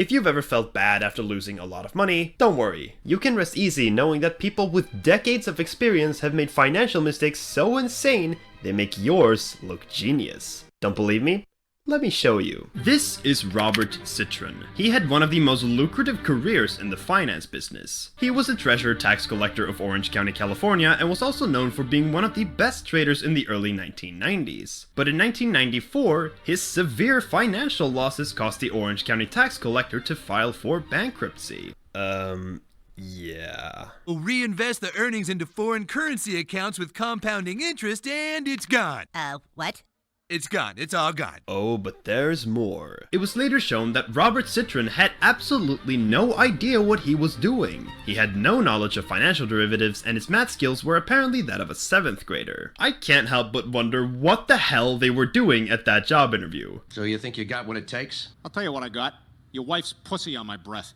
If you've ever felt bad after losing a lot of money, don't worry. You can rest easy knowing that people with decades of experience have made financial mistakes so insane they make yours look genius. Don't believe me? Let me show you. This is Robert Citron. He had one of the most lucrative careers in the finance business. He was a treasurer tax collector of Orange County, California, and was also known for being one of the best traders in the early 1990s. But in 1994, his severe financial losses caused the Orange County tax collector to file for bankruptcy. Yeah. We'll reinvest the earnings into foreign currency accounts with compounding interest, and it's gone. What? It's gone. It's all gone. Oh, but there's more. It was later shown that Robert Citron had absolutely no idea what he was doing. He had no knowledge of financial derivatives, and his math skills were apparently that of a 7th grader. I can't help but wonder what the hell they were doing at that job interview. So you think you got what it takes? I'll tell you what I got. Your wife's pussy on my breath.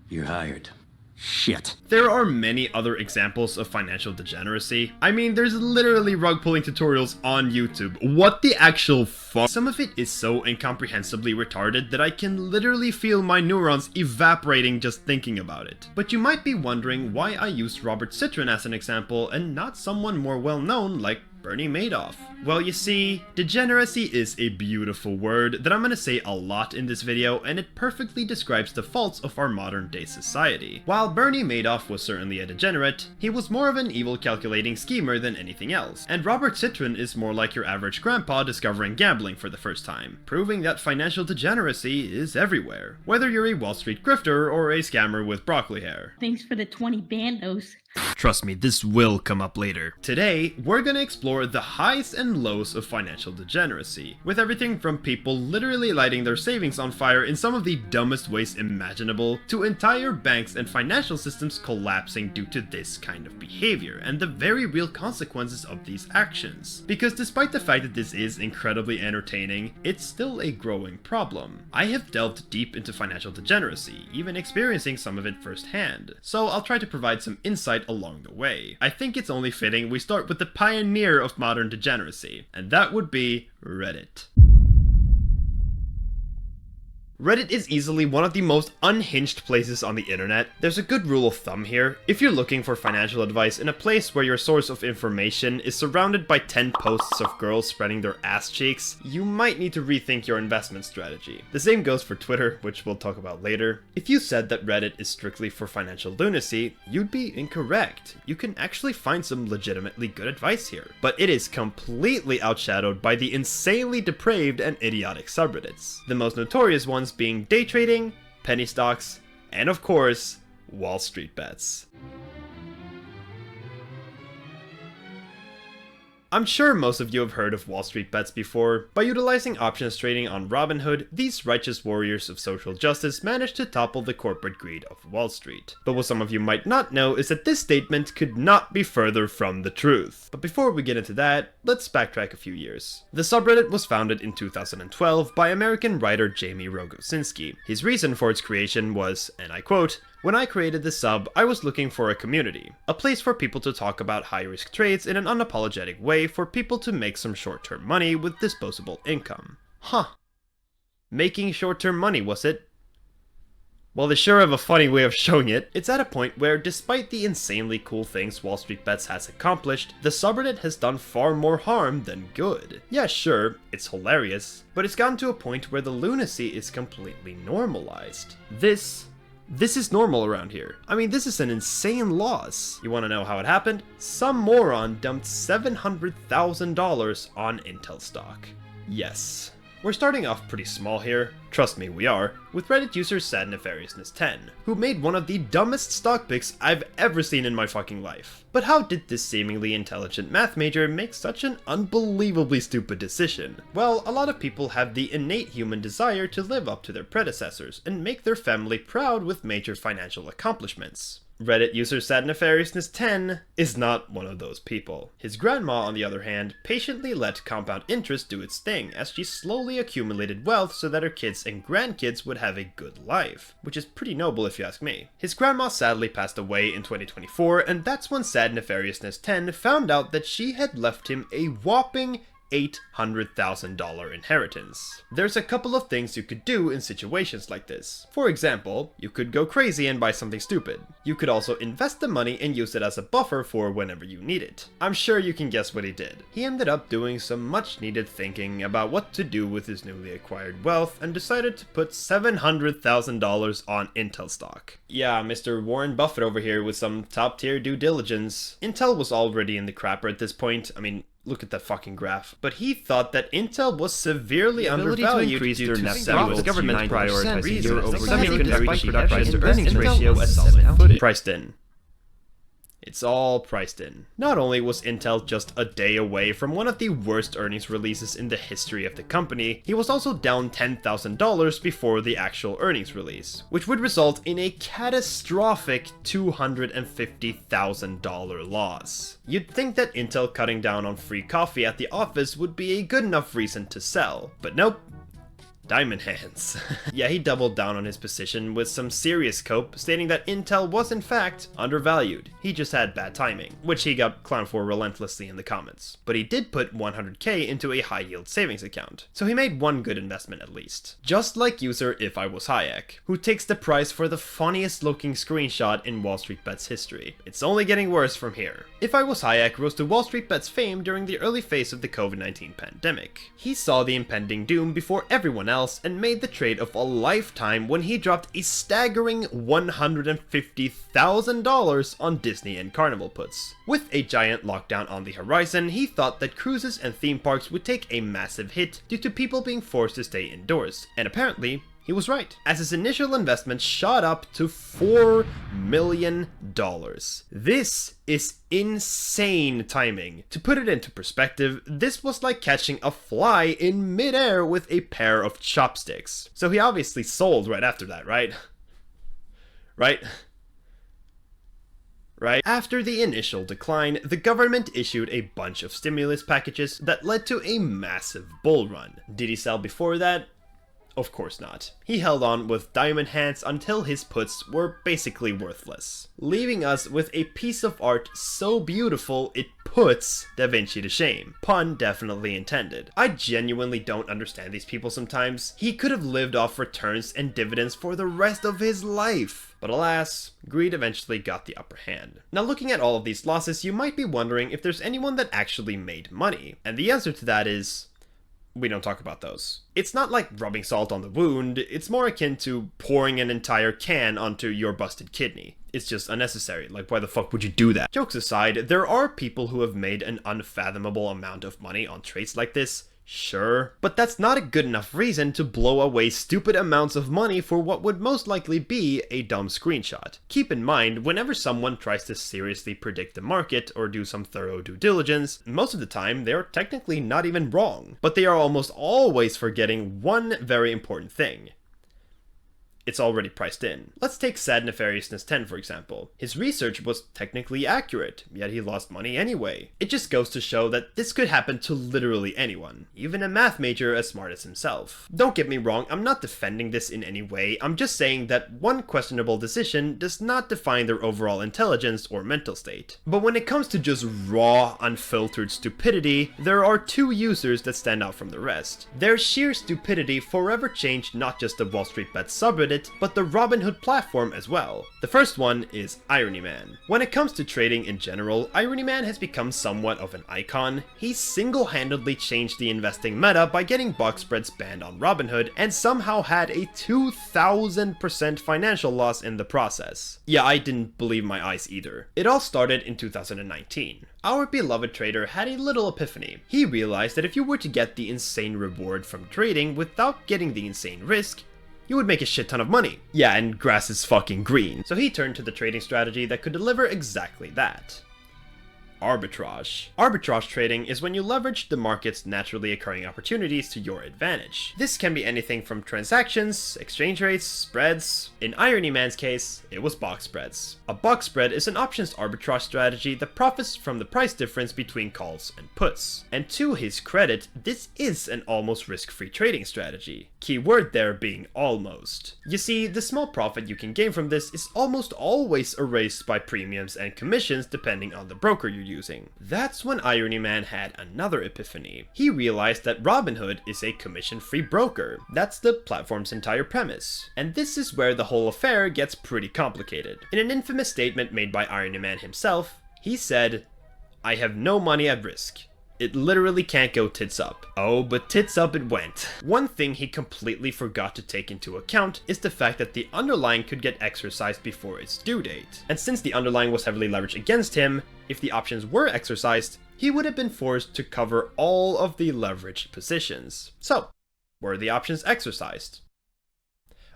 You're hired. Shit. There are many other examples of financial degeneracy. I mean, there's literally rug pulling tutorials on YouTube. What the actual fuck? Some of it is so incomprehensibly retarded that I can literally feel my neurons evaporating just thinking about it. But you might be wondering why I used Robert Citron as an example and not someone more well known like Bernie Madoff. Well, you see, degeneracy is a beautiful word that I'm gonna say a lot in this video, and it perfectly describes the faults of our modern day society. While Bernie Madoff was certainly a degenerate, he was more of an evil calculating schemer than anything else. And Robert Citron is more like your average grandpa discovering gambling for the first time, proving that financial degeneracy is everywhere, whether you're a Wall Street grifter or a scammer with broccoli hair. Thanks for the 20 bandos. Trust me, this will come up later. Today, we're gonna explore the highs and lows of financial degeneracy, with everything from people literally lighting their savings on fire in some of the dumbest ways imaginable, to entire banks and financial systems collapsing due to this kind of behavior, and the very real consequences of these actions. Because despite the fact that this is incredibly entertaining, it's still a growing problem. I have delved deep into financial degeneracy, even experiencing some of it firsthand, so I'll try to provide some insight along the way. I think it's only fitting we start with the pioneer of modern degeneracy, and that would be Reddit. Reddit is easily one of the most unhinged places on the internet. There's a good rule of thumb here. If you're looking for financial advice in a place where your source of information is surrounded by 10 posts of girls spreading their ass cheeks, you might need to rethink your investment strategy. The same goes for Twitter, which we'll talk about later. If you said that Reddit is strictly for financial lunacy, you'd be incorrect. You can actually find some legitimately good advice here, but it is completely outshadowed by the insanely depraved and idiotic subreddits. The most notorious ones being day trading, penny stocks, and of course, Wall Street bets. I'm sure most of you have heard of Wall Street bets before. By utilizing options trading on Robinhood, these righteous warriors of social justice managed to topple the corporate greed of Wall Street. But what some of you might not know is that this statement could not be further from the truth. But before we get into that, let's backtrack a few years. The subreddit was founded in 2012 by American writer Jamie Rogosinski. His reason for its creation was, and I quote, "When I created the sub, I was looking for a community, a place for people to talk about high-risk trades in an unapologetic way for people to make some short-term money with disposable income." Huh. Making short-term money, was it? Well, they sure have a funny way of showing it. It's at a point where, despite the insanely cool things Wall Street Bets has accomplished, the subreddit has done far more harm than good. Yeah, sure, it's hilarious, but it's gotten to a point where the lunacy is completely normalized. This is normal around here. I mean, this is an insane loss. You want to know how it happened? Some moron dumped $700,000 on Intel stock. Yes. We're starting off pretty small here, trust me we are, with Reddit user SadNefariousness10, who made one of the dumbest stock picks I've ever seen in my fucking life. But how did this seemingly intelligent math major make such an unbelievably stupid decision? Well, a lot of people have the innate human desire to live up to their predecessors and make their family proud with major financial accomplishments. Reddit user SadNefariousNess10 is not one of those people. His grandma, on the other hand, patiently let compound interest do its thing as she slowly accumulated wealth so that her kids and grandkids would have a good life, which is pretty noble if you ask me. His grandma sadly passed away in 2024, and that's when SadNefariousNess10 found out that she had left him a whopping $800,000 inheritance. There's a couple of things you could do in situations like this. For example, you could go crazy and buy something stupid. You could also invest the money and use it as a buffer for whenever you need it. I'm sure you can guess what he did. He ended up doing some much needed thinking about what to do with his newly acquired wealth and decided to put $700,000 on Intel stock. Yeah, Mr. Warren Buffett over here with some top tier due diligence. Intel was already in the crapper at this point. I mean, look at that fucking graph. But he thought that Intel was severely undervalued due to several government prioritizing semiconductor price to earnings ratio as solid footage. Priced in. It's all priced in. Not only was Intel just a day away from one of the worst earnings releases in the history of the company, he was also down $10,000 before the actual earnings release, which would result in a catastrophic $250,000 loss. You'd think that Intel cutting down on free coffee at the office would be a good enough reason to sell, but nope. Diamond hands. Yeah, he doubled down on his position with some serious cope, stating that Intel was in fact undervalued. He just had bad timing, which he got clowned for relentlessly in the comments. But he did put $100K into a high yield savings account, so he made one good investment at least. Just like user If I Was Hayek, who takes the prize for the funniest looking screenshot in Wall Street Bet's history. It's only getting worse from here. If I Was Hayek rose to Wall Street Bet's fame during the early phase of the COVID-19 pandemic. He saw the impending doom before everyone else and made the trade of a lifetime when he dropped a staggering $150,000 on Disney and Carnival puts. With a giant lockdown on the horizon, he thought that cruises and theme parks would take a massive hit due to people being forced to stay indoors, and apparently, he was right, as his initial investment shot up to $4 million. This is insane timing. To put it into perspective, this was like catching a fly in midair with a pair of chopsticks. So he obviously sold right after that, right? Right? After the initial decline, the government issued a bunch of stimulus packages that led to a massive bull run. Did he sell before that? Of course not. He held on with diamond hands until his puts were basically worthless, leaving us with a piece of art so beautiful it puts Da Vinci to shame. Pun definitely intended. I genuinely don't understand these people sometimes. He could have lived off returns and dividends for the rest of his life. But alas, greed eventually got the upper hand. Now looking at all of these losses, you might be wondering if there's anyone that actually made money. And the answer to that is, we don't talk about those. It's not like rubbing salt on the wound, it's more akin to pouring an entire can onto your busted kidney. It's just unnecessary, like why the fuck would you do that? Jokes aside, there are people who have made an unfathomable amount of money on trades like this. Sure, but that's not a good enough reason to blow away stupid amounts of money for what would most likely be a dumb screenshot. Keep in mind, whenever someone tries to seriously predict the market or do some thorough due diligence, most of the time they're technically not even wrong. But they are almost always forgetting one very important thing. It's already priced in. Let's take Sad Nefariousness 10 for example. His research was technically accurate, yet he lost money anyway. It just goes to show that this could happen to literally anyone, even a math major as smart as himself. Don't get me wrong, I'm not defending this in any way, I'm just saying that one questionable decision does not define their overall intelligence or mental state. But when it comes to just raw, unfiltered stupidity, there are two users that stand out from the rest. Their sheer stupidity forever changed not just the Wall Street Bet subreddit, but the Robinhood platform as well. The first one is Irony Man. When it comes to trading in general, Irony Man has become somewhat of an icon. He single-handedly changed the investing meta by getting box spreads banned on Robinhood and somehow had a 2,000% financial loss in the process. Yeah, I didn't believe my eyes either. It all started in 2019. Our beloved trader had a little epiphany. He realized that if you were to get the insane reward from trading without getting the insane risk, you would make a shit ton of money. Yeah, and grass is fucking green. So he turned to the trading strategy that could deliver exactly that. Arbitrage. Arbitrage trading is when you leverage the market's naturally occurring opportunities to your advantage. This can be anything from transactions, exchange rates, spreads. In Irony Man's case, it was box spreads. A box spread is an options arbitrage strategy that profits from the price difference between calls and puts. And to his credit, this is an almost risk-free trading strategy. Key word there being almost. You see, the small profit you can gain from this is almost always erased by premiums and commissions depending on the broker you're using. That's when Irony Man had another epiphany. He realized that Robinhood is a commission-free broker. That's the platform's entire premise. And this is where the whole affair gets pretty complicated. In an infamous statement made by Irony Man himself, he said, "I have no money at risk. It literally can't go tits up." Oh, but tits up it went. One thing he completely forgot to take into account is the fact that the underlying could get exercised before its due date. And since the underlying was heavily leveraged against him, if the options were exercised, he would have been forced to cover all of the leveraged positions. So, were the options exercised?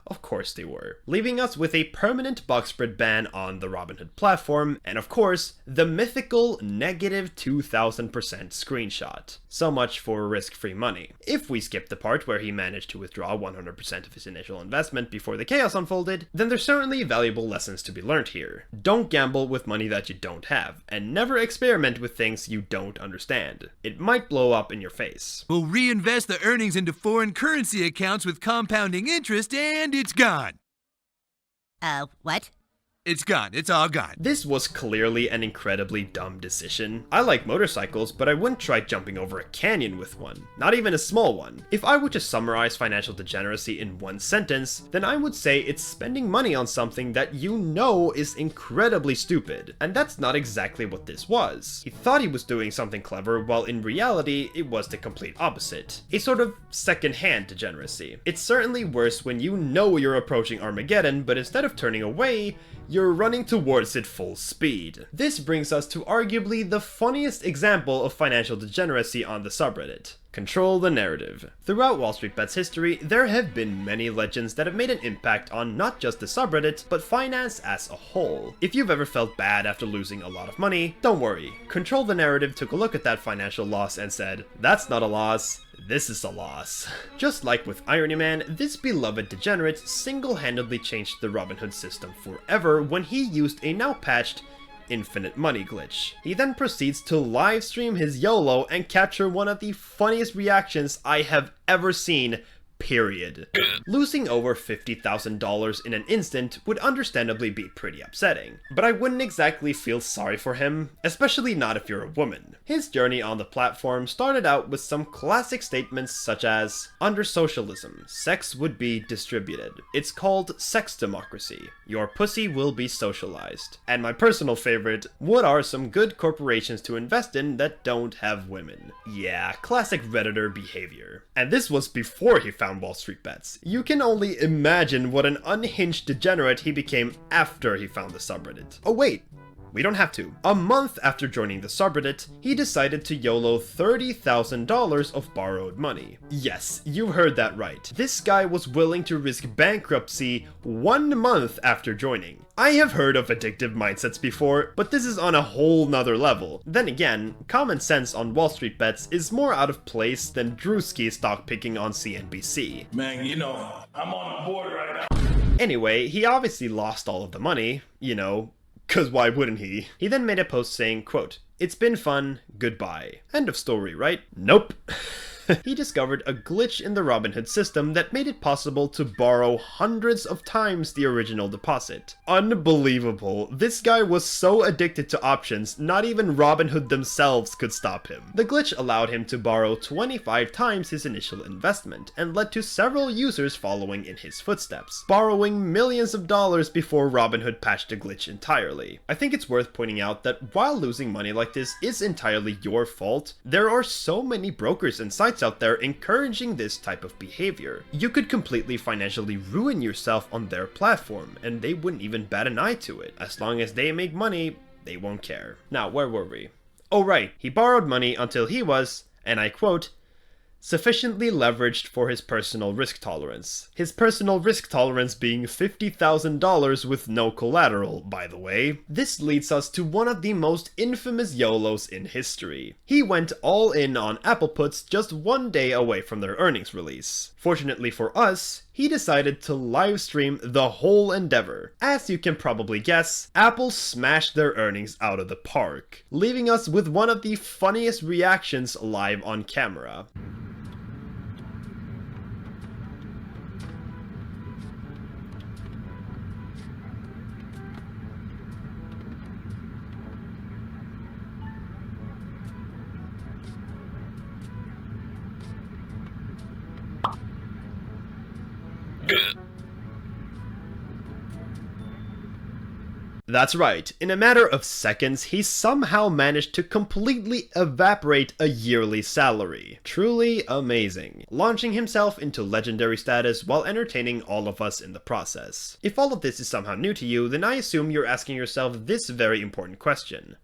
Of course they were, leaving us with a permanent box spread ban on the Robinhood platform, and of course, the mythical negative 2000% screenshot. So much for risk-free money. If we skip the part where he managed to withdraw 100% of his initial investment before the chaos unfolded, then there's certainly valuable lessons to be learned here. Don't gamble with money that you don't have, and never experiment with things you don't understand. It might blow up in your face. We'll reinvest the earnings into foreign currency accounts with compounding interest, and it's gone. What? It's gone. It's all gone. This was clearly an incredibly dumb decision. I like motorcycles, but I wouldn't try jumping over a canyon with one. Not even a small one. If I were to summarize financial degeneracy in one sentence, then I would say it's spending money on something that you know is incredibly stupid. And that's not exactly what this was. He thought he was doing something clever, while in reality, it was the complete opposite. A sort of second-hand degeneracy. It's certainly worse when you know you're approaching Armageddon, but instead of turning away, you're running towards it full speed. This brings us to arguably the funniest example of financial degeneracy on the subreddit. Control the narrative. Throughout Wall Street Bet's history, there have been many legends that have made an impact on not just the subreddit, but finance as a whole. If you've ever felt bad after losing a lot of money, don't worry. Control the Narrative took a look at that financial loss and said, "That's not a loss. This is a loss." Just like with Irony Man, this beloved degenerate single-handedly changed the Robinhood system forever when he used a now-patched infinite money glitch. He then proceeds to livestream his YOLO and capture one of the funniest reactions I have ever seen, period. Losing over $50,000 in an instant would understandably be pretty upsetting, but I wouldn't exactly feel sorry for him, especially not if you're a woman. His journey on the platform started out with some classic statements such as, "Under socialism, sex would be distributed. It's called sex democracy. Your pussy will be socialized." And my personal favorite, "What are some good corporations to invest in that don't have women?" Yeah, classic Redditor behavior. And this was before he found Wall Street Bets. You can only imagine what an unhinged degenerate he became after he found the subreddit. Oh wait, we don't have to. A month after joining the subreddit, he decided to YOLO $30,000 of borrowed money. Yes, you heard that right. This guy was willing to risk bankruptcy 1 month after joining. I have heard of addictive mindsets before, but this is on a whole nother level. Then again, common sense on Wall Street Bets is more out of place than Drewski stock picking on CNBC. Man, you know, I'm on the board right now. Anyway, he obviously lost all of the money, you know, 'cause why wouldn't he? He then made a post saying, quote, "It's been fun, goodbye." End of story, right? Nope. He discovered a glitch in the Robinhood system that made it possible to borrow hundreds of times the original deposit. Unbelievable. This guy was so addicted to options, not even Robinhood themselves could stop him. The glitch allowed him to borrow 25 times his initial investment, and led to several users following in his footsteps, borrowing millions of dollars before Robinhood patched the glitch entirely. I think it's worth pointing out that while losing money like this is entirely your fault, there are so many brokers and sites out there encouraging this type of behavior. You could completely financially ruin yourself on their platform, and they wouldn't even bat an eye to it. As long as they make money, they won't care. Now, where were we? Oh right, he borrowed money until he was, and I quote, "sufficiently leveraged for his personal risk tolerance." His personal risk tolerance being $50,000 with no collateral, by the way. This leads us to one of the most infamous YOLOs in history. He went all in on Apple puts just 1 day away from their earnings release. Fortunately for us, he decided to livestream the whole endeavor. As you can probably guess, Apple smashed their earnings out of the park, leaving us with one of the funniest reactions live on camera. That's right, in a matter of seconds, he somehow managed to completely evaporate a yearly salary. Truly amazing. Launching himself into legendary status while entertaining all of us in the process. If all of this is somehow new to you, then I assume you're asking yourself this very important question.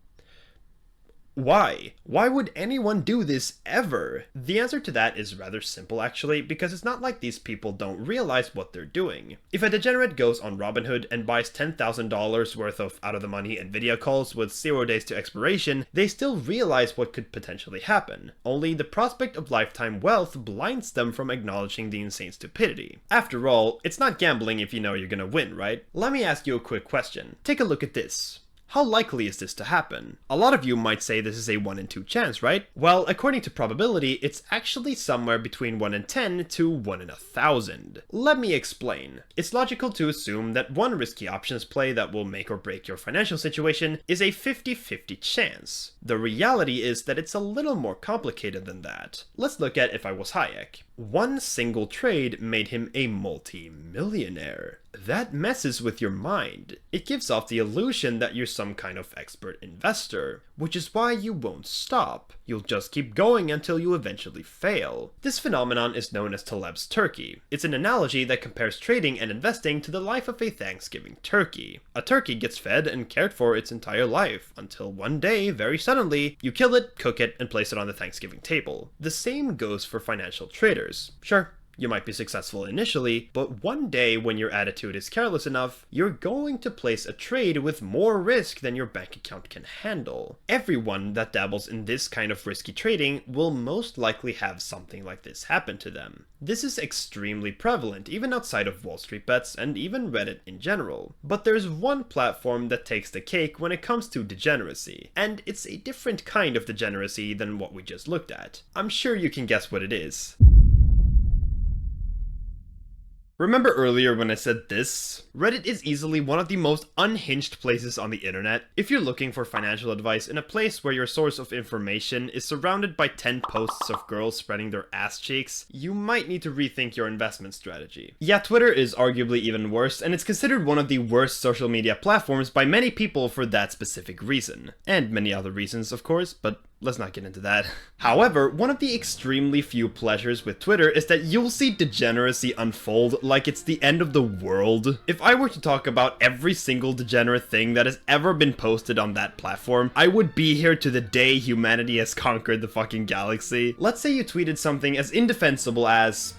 Why? Why would anyone do this ever? The answer to that is rather simple actually, because it's not like these people don't realize what they're doing. If a degenerate goes on Robinhood and buys $10,000 worth of out-of-the-money Nvidia calls with 0 days to expiration, they still realize what could potentially happen. Only the prospect of lifetime wealth blinds them from acknowledging the insane stupidity. After all, it's not gambling if you know you're gonna win, right? Let me ask you a quick question. Take a look at this. How likely is this to happen? A lot of you might say this is a 1 in 2 chance, right? Well, according to probability, it's actually somewhere between 1 in 10 to 1 in 1,000. Let me explain. It's logical to assume that one risky options play that will make or break your financial situation is a 50-50 chance. The reality is that it's a little more complicated than that. Let's look at If I Was Hayek. One single trade made him a multi-millionaire. That messes with your mind. It gives off the illusion that you're some kind of expert investor, which is why you won't stop. You'll just keep going until you eventually fail. This phenomenon is known as Taleb's turkey. It's an analogy that compares trading and investing to the life of a Thanksgiving turkey. A turkey gets fed and cared for its entire life, until one day, very suddenly, you kill it, cook it, and place it on the Thanksgiving table. The same goes for financial traders. Sure, you might be successful initially, but one day when your attitude is careless enough, you're going to place a trade with more risk than your bank account can handle. Everyone that dabbles in this kind of risky trading will most likely have something like this happen to them. This is extremely prevalent even outside of Wall Street Bets and even Reddit in general. But there's one platform that takes the cake when it comes to degeneracy, and it's a different kind of degeneracy than what we just looked at. I'm sure you can guess what it is. Remember earlier when I said this? Reddit is easily one of the most unhinged places on the internet. If you're looking for financial advice in a place where your source of information is surrounded by 10 posts of girls spreading their ass cheeks, you might need to rethink your investment strategy. Yeah, Twitter is arguably even worse, and it's considered one of the worst social media platforms by many people for that specific reason. And many other reasons, of course, but let's not get into that. However, one of the extremely few pleasures with Twitter is that you'll see degeneracy unfold like it's the end of the world. If I were to talk about every single degenerate thing that has ever been posted on that platform, I would be here to the day humanity has conquered the fucking galaxy. Let's say you tweeted something as indefensible as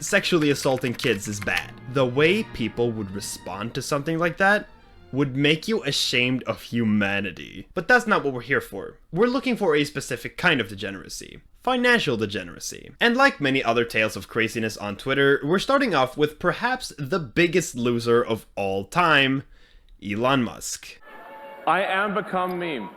sexually assaulting kids is bad. The way people would respond to something like that would make you ashamed of humanity. But that's not what we're here for. We're looking for a specific kind of degeneracy. Financial degeneracy. And like many other tales of craziness on Twitter, we're starting off with perhaps the biggest loser of all time, Elon Musk. I am become meme.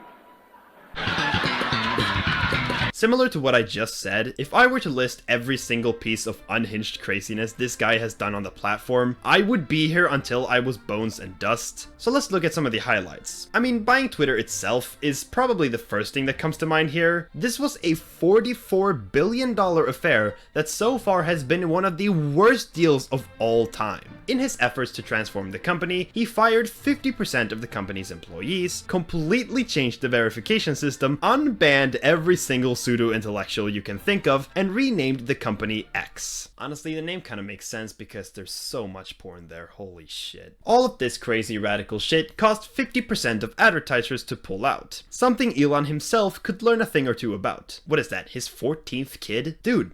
Similar to what I just said, if I were to list every single piece of unhinged craziness this guy has done on the platform, I would be here until I was bones and dust. So let's look at some of the highlights. I mean, buying Twitter itself is probably the first thing that comes to mind here. This was a $44 billion affair that so far has been one of the worst deals of all time. In his efforts to transform the company, he fired 50% of the company's employees, completely changed the verification system, unbanned every single pseudo-intellectual you can think of, and renamed the company X. Honestly, the name kind of makes sense because there's so much porn there, holy shit. All of this crazy radical shit caused 50% of advertisers to pull out. Something Elon himself could learn a thing or two about. What is that, his 14th kid? Dude,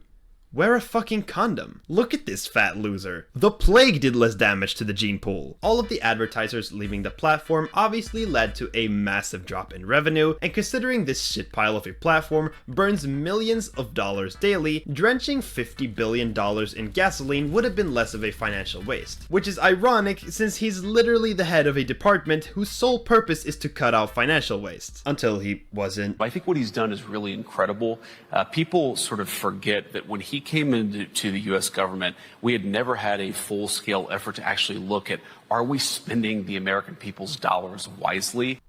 wear a fucking condom. Look at this fat loser. The plague did less damage to the gene pool. All of the advertisers leaving the platform obviously led to a massive drop in revenue, and considering this shit pile of a platform burns millions of dollars daily, drenching $50 billion in gasoline would have been less of a financial waste. Which is ironic since he's literally the head of a department whose sole purpose is to cut out financial waste. Until he wasn't. I think what he's done is really incredible. People sort of forget that when he came into the U.S. government, we had never had a full-scale effort to actually look at, are we spending the American people's dollars wisely?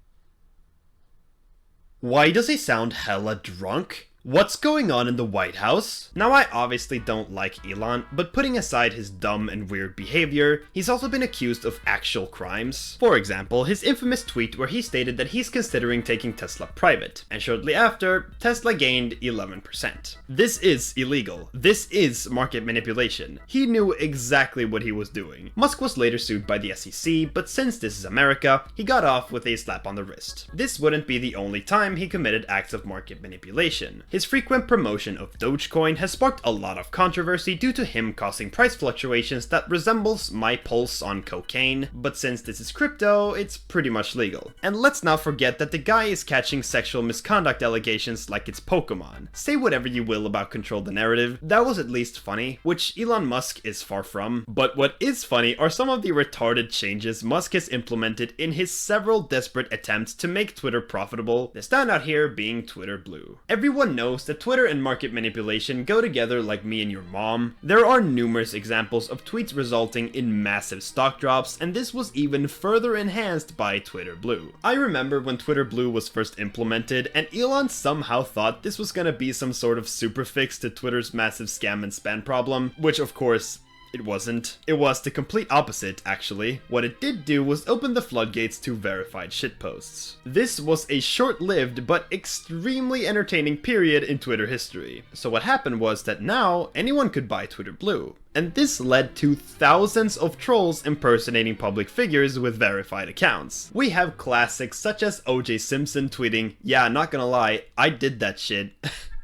Why does he sound hella drunk? What's going on in the White House? Now, I obviously don't like Elon, but putting aside his dumb and weird behavior, he's also been accused of actual crimes. For example, his infamous tweet where he stated that he's considering taking Tesla private, and shortly after, Tesla gained 11%. This is illegal. This is market manipulation. He knew exactly what he was doing. Musk was later sued by the SEC, but since this is America, he got off with a slap on the wrist. This wouldn't be the only time he committed acts of market manipulation. His frequent promotion of Dogecoin has sparked a lot of controversy due to him causing price fluctuations that resembles my pulse on cocaine, but since this is crypto, it's pretty much legal. And let's not forget that the guy is catching sexual misconduct allegations like it's Pokemon. Say whatever you will about control the narrative, that was at least funny, which Elon Musk is far from. But what is funny are some of the retarded changes Musk has implemented in his several desperate attempts to make Twitter profitable, the standout here being Twitter Blue. Everyone knows that Twitter and market manipulation go together like me and your mom. There are numerous examples of tweets resulting in massive stock drops, and this was even further enhanced by Twitter Blue. I remember when Twitter Blue was first implemented, and Elon somehow thought this was gonna be some sort of super fix to Twitter's massive scam and spam problem, which of course, it wasn't. It was the complete opposite, actually. What it did do was open the floodgates to verified shitposts. This was a short-lived but extremely entertaining period in Twitter history. So what happened was that now anyone could buy Twitter Blue. And this led to thousands of trolls impersonating public figures with verified accounts. We have classics such as OJ Simpson tweeting, "Yeah, not gonna lie, I did that shit."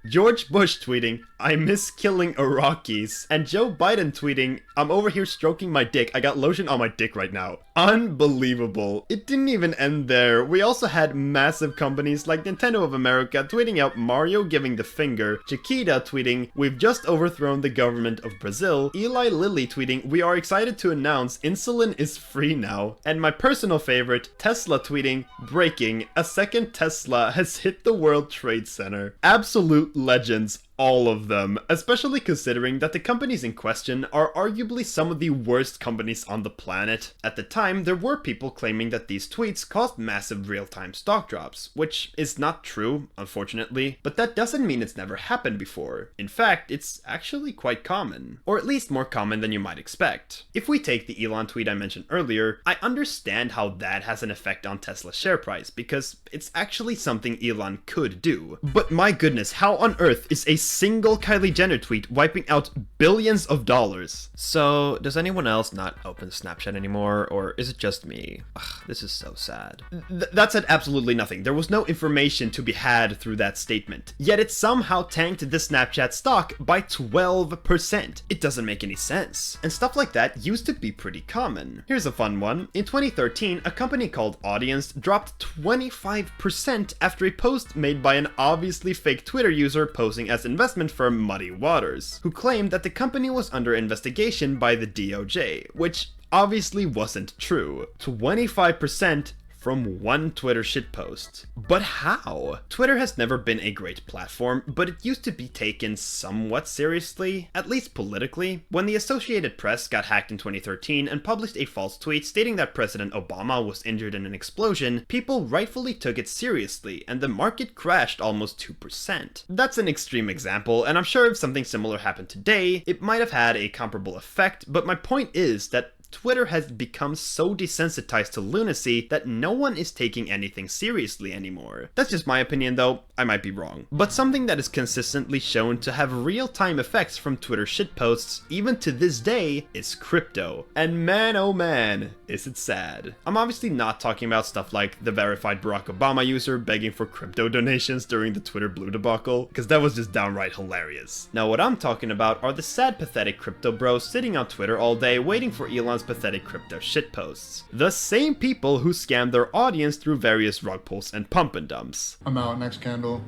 George Bush tweeting, "I miss killing Iraqis," and Joe Biden tweeting, "I'm over here stroking my dick, I got lotion on my dick right now." Unbelievable. It didn't even end there. We also had massive companies like Nintendo of America tweeting out Mario giving the finger, Chiquita tweeting, "We've just overthrown the government of Brazil," Eli Lilly tweeting, "We are excited to announce insulin is free now," and my personal favorite, Tesla tweeting, "Breaking, a second Tesla has hit the World Trade Center." Absolute legends, all of them, especially considering that the companies in question are arguably some of the worst companies on the planet. At the time, there were people claiming that these tweets caused massive real-time stock drops, which is not true, unfortunately, but that doesn't mean it's never happened before. In fact, it's actually quite common, or at least more common than you might expect. If we take the Elon tweet I mentioned earlier, I understand how that has an effect on Tesla's share price, because it's actually something Elon could do. But my goodness, how on earth is a single Kylie Jenner tweet wiping out billions of dollars? So, does anyone else not open Snapchat anymore, or is it just me? Ugh, this is so sad. That said absolutely nothing. There was no information to be had through that statement. Yet it somehow tanked the Snapchat stock by 12%. It doesn't make any sense. And stuff like that used to be pretty common. Here's a fun one. In 2013, a company called Audience dropped 25% after a post made by an obviously fake Twitter user posing as investment firm Muddy Waters, who claimed that the company was under investigation by the DOJ, which obviously wasn't true. 25% from one Twitter shitpost. But how? Twitter has never been a great platform, but it used to be taken somewhat seriously, at least politically. When the Associated Press got hacked in 2013 and published a false tweet stating that President Obama was injured in an explosion, people rightfully took it seriously, and the market crashed almost 2%. That's an extreme example, and I'm sure if something similar happened today, it might have had a comparable effect, but my point is that Twitter has become so desensitized to lunacy that no one is taking anything seriously anymore. That's just my opinion though, I might be wrong. But something that is consistently shown to have real-time effects from Twitter shitposts, even to this day, is crypto. And man oh man, is it sad. I'm obviously not talking about stuff like the verified Barack Obama user begging for crypto donations during the Twitter Blue debacle, because that was just downright hilarious. Now what I'm talking about are the sad, pathetic crypto bros sitting on Twitter all day waiting for Elon's pathetic crypto shitposts. The same people who scam their audience through various rug pulls and pump and dumps. I'm out, next candle.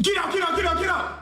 Get out, get out, get out, get out!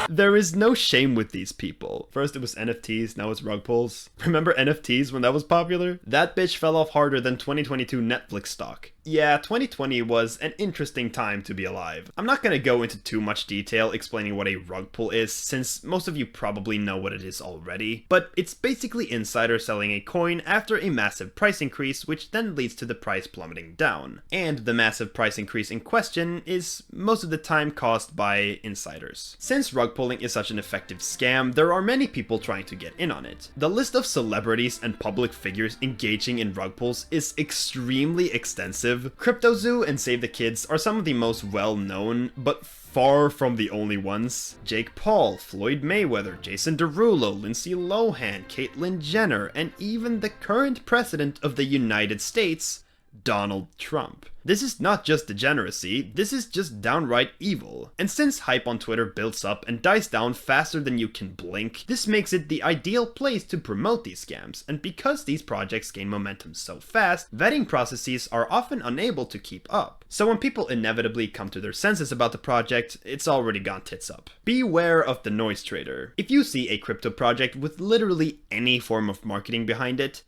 There is no shame with these people. First it was NFTs, now it's rug pulls. Remember NFTs when that was popular? That bitch fell off harder than 2022 Netflix stock. Yeah, 2020 was an interesting time to be alive. I'm not gonna go into too much detail explaining what a rug pull is, since most of you probably know what it is already, but it's basically insiders selling a coin after a massive price increase, which then leads to the price plummeting down. And the massive price increase in question is most of the time caused by insiders. Since rug pulling is such an effective scam, there are many people trying to get in on it. The list of celebrities and public figures engaging in rug pulls is extremely extensive. CryptoZoo and Save the Kids are some of the most well-known, but far from the only ones. Jake Paul, Floyd Mayweather, Jason Derulo, Lindsay Lohan, Caitlyn Jenner, and even the current president of the United States, Donald Trump. This is not just degeneracy, this is just downright evil. And since hype on Twitter builds up and dies down faster than you can blink, this makes it the ideal place to promote these scams, and because these projects gain momentum so fast, vetting processes are often unable to keep up. So when people inevitably come to their senses about the project, it's already gone tits up. Beware of the noise trader. If you see a crypto project with literally any form of marketing behind it,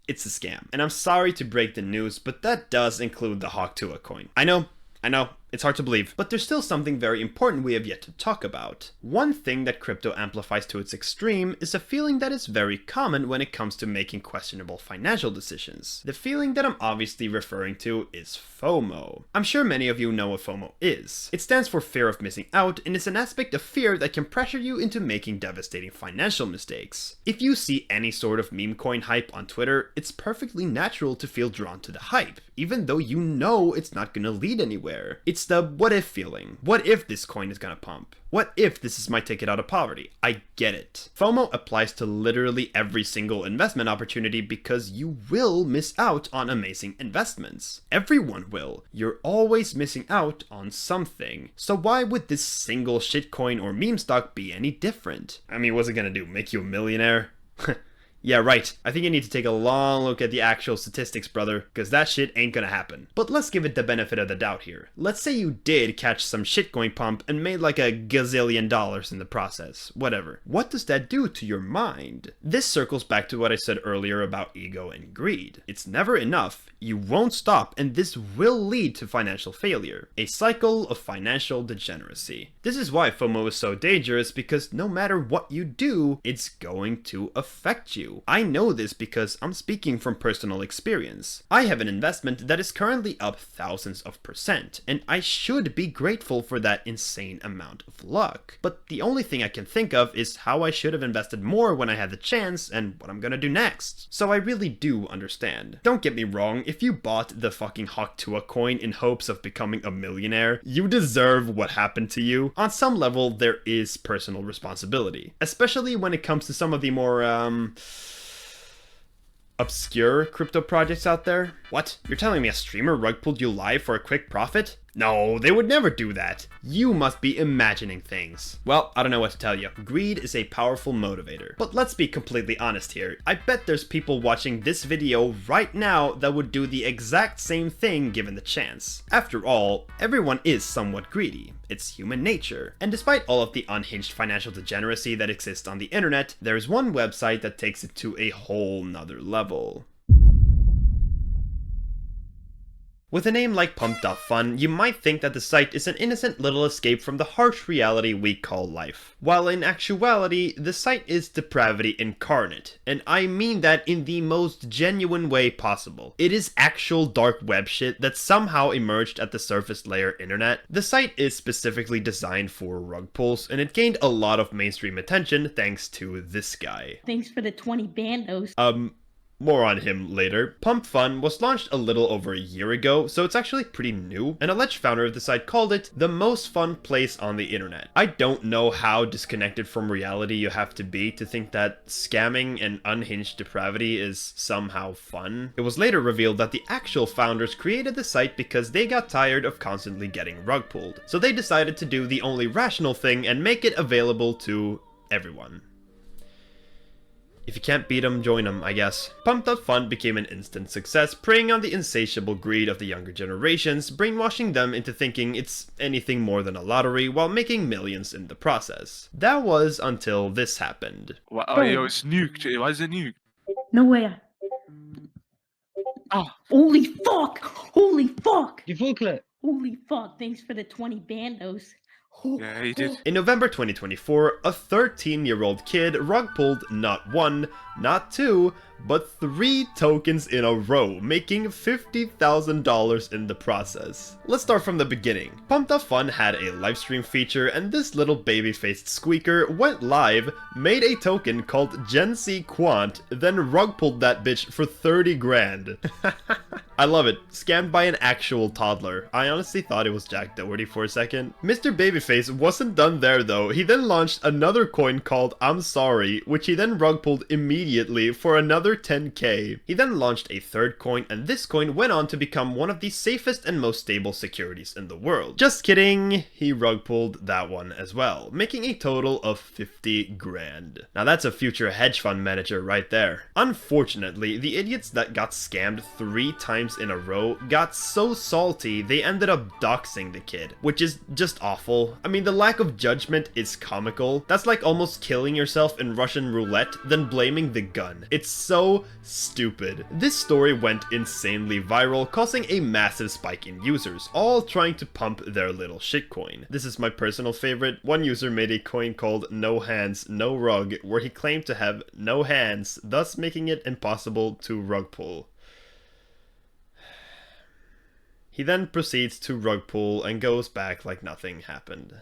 it's a scam. And I'm sorry to break the news, but that does include the Hawk2A coin. I know, it's hard to believe, but there's still something very important we have yet to talk about. One thing that crypto amplifies to its extreme is a feeling that is very common when it comes to making questionable financial decisions. The feeling that I'm obviously referring to is FOMO. I'm sure many of you know what FOMO is. It stands for fear of missing out, and it's an aspect of fear that can pressure you into making devastating financial mistakes. If you see any sort of meme coin hype on Twitter, it's perfectly natural to feel drawn to the hype, even though you know it's not gonna lead anywhere. It's the what if feeling. What if this coin is gonna pump? What if this is my ticket out of poverty? I get it. FOMO applies to literally every single investment opportunity because you will miss out on amazing investments. Everyone will. You're always missing out on something. So why would this single shitcoin or meme stock be any different? I mean, what's it gonna do? Make you a millionaire? Yeah, right. I think you need to take a long look at the actual statistics, brother, because that shit ain't gonna happen. But let's give it the benefit of the doubt here. Let's say you did catch some shitcoin pump and made like a gazillion dollars in the process. Whatever. What does that do to your mind? This circles back to what I said earlier about ego and greed. It's never enough. You won't stop, and this will lead to financial failure. A cycle of financial degeneracy. This is why FOMO is so dangerous, because no matter what you do, it's going to affect you. I know this because I'm speaking from personal experience. I have an investment that is currently up thousands of %, and I should be grateful for that insane amount of luck. But the only thing I can think of is how I should have invested more when I had the chance and what I'm gonna do next. So I really do understand. Don't get me wrong, if you bought the fucking Hawk2A coin in hopes of becoming a millionaire, you deserve what happened to you. On some level, there is personal responsibility, especially when it comes to some of the more, obscure crypto projects out there? What? You're telling me a streamer rug pulled you live for a quick profit? No, they would never do that. You must be imagining things. Well, I don't know what to tell you. Greed is a powerful motivator. But let's be completely honest here. I bet there's people watching this video right now that would do the exact same thing given the chance. After all, everyone is somewhat greedy. It's human nature. And despite all of the unhinged financial degeneracy that exists on the internet, there's one website that takes it to a whole nother level. With a name like Pump.Fun, you might think that the site is an innocent little escape from the harsh reality we call life. While in actuality, the site is depravity incarnate, and I mean that in the most genuine way possible. It is actual dark web shit that somehow emerged at the surface layer internet. The site is specifically designed for rug pulls, and it gained a lot of mainstream attention thanks to this guy. Thanks for the 20 bandos. More on him later. Pump Fun was launched a little over a year ago, so it's actually pretty new. An alleged founder of the site called it the most fun place on the internet. I don't know how disconnected from reality you have to be to think that scamming and unhinged depravity is somehow fun. It was later revealed that the actual founders created the site because they got tired of constantly getting rug pulled. So they decided to do the only rational thing and make it available to everyone. If you can't beat them, join them, I guess. Pump.Fun became an instant success, preying on the insatiable greed of the younger generations, brainwashing them into thinking it's anything more than a lottery while making millions in the process. That was until this happened. Oh, yo, it's nuked. Why is it nuked? No way. Oh, holy fuck! Holy fuck! Du full clip. Holy fuck! Thanks for the 20 bandos. Yeah, he did. In November 2024, a 13-year-old kid rug pulled not one, not two, but 3 tokens in a row, making $50,000 in the process. Let's start from the beginning. Pumped Up Fun had a livestream feature, and this little baby-faced squeaker went live, made a token called Gen C Quant, then rug pulled that bitch for 30 grand. I love it. Scammed by an actual toddler. I honestly thought it was Jack Doherty for a second. Mr. Babyface wasn't done there though. He then launched another coin called I'm Sorry, which he then rug pulled immediately for another 10k. He then launched a third coin, and this coin went on to become one of the safest and most stable securities in the world. Just kidding, he rug pulled that one as well, making a total of 50 grand. Now that's a future hedge fund manager right there. Unfortunately, the idiots that got scammed 3 times in a row got so salty they ended up doxing the kid, which is just awful. I mean, the lack of judgment is comical. That's like almost killing yourself in Russian roulette, then blaming the gun. It's so stupid. This story went insanely viral, causing a massive spike in users, all trying to pump their little shitcoin. This is my personal favorite. One user made a coin called No Hands, No Rug, where he claimed to have no hands, thus making it impossible to rug pull. He then proceeds to rug pull and goes back like nothing happened.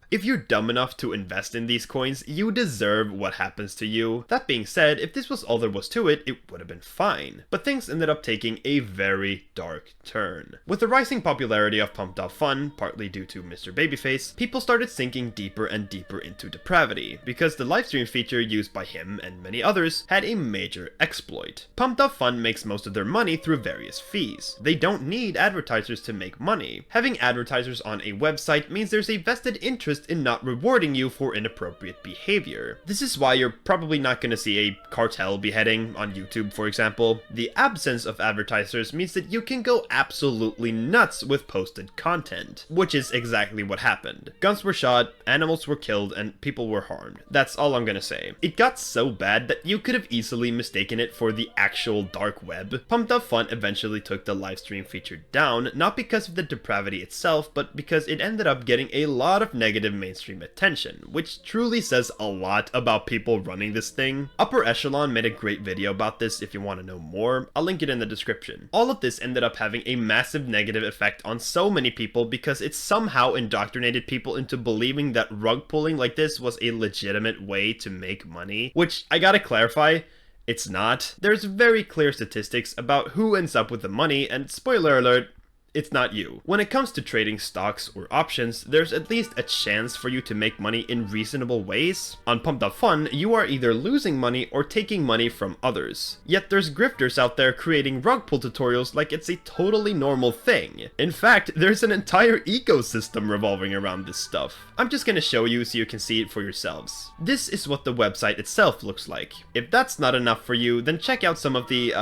If you're dumb enough to invest in these coins, you deserve what happens to you. That being said, if this was all there was to it, it would have been fine. But things ended up taking a very dark turn. With the rising popularity of Pumped Up Fun, partly due to Mr. Babyface, people started sinking deeper and deeper into depravity, because the livestream feature used by him and many others had a major exploit. Pumped Up Fun makes most of their money through various fees. They don't need advertisers to make money. Having advertisers on a website means there's a vested interest in not rewarding you for inappropriate behavior. This is why you're probably not going to see a cartel beheading on YouTube, for example. The absence of advertisers means that you can go absolutely nuts with posted content, which is exactly what happened. Guns were shot, animals were killed, and people were harmed. That's all I'm gonna say. It got so bad that you could have easily mistaken it for the actual dark web. Pumped Up Fun eventually took the livestream feature down, not because of the depravity itself, but because it ended up getting a lot of negative mainstream attention, which truly says a lot about people running this thing. Upper Echelon made a great video about this if you want to know more. I'll link it in the description. All of this ended up having a massive negative effect on so many people because it somehow indoctrinated people into believing that rug pulling like this was a legitimate way to make money, which I gotta clarify, it's not. There's very clear statistics about who ends up with the money, and spoiler alert, it's not you. When it comes to trading stocks or options, there's at least a chance for you to make money in reasonable ways. On Pumped Up Fun, you are either losing money or taking money from others. Yet there's grifters out there creating rug pull tutorials like it's a totally normal thing. In fact, there's an entire ecosystem revolving around this stuff. I'm just gonna show you so you can see it for yourselves. This is what the website itself looks like. If that's not enough for you, then check out some of the,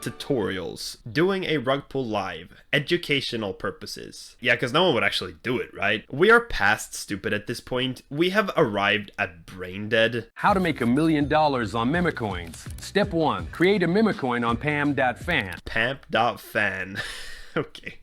tutorials. Doing a rug pull live. Educational purposes. Yeah, because no one would actually do it, right? We are past stupid at this point. We have arrived at brain dead. How to make $1 million on memecoins. Step 1. Create a memecoin on pam.fan. Pam.fan. Okay.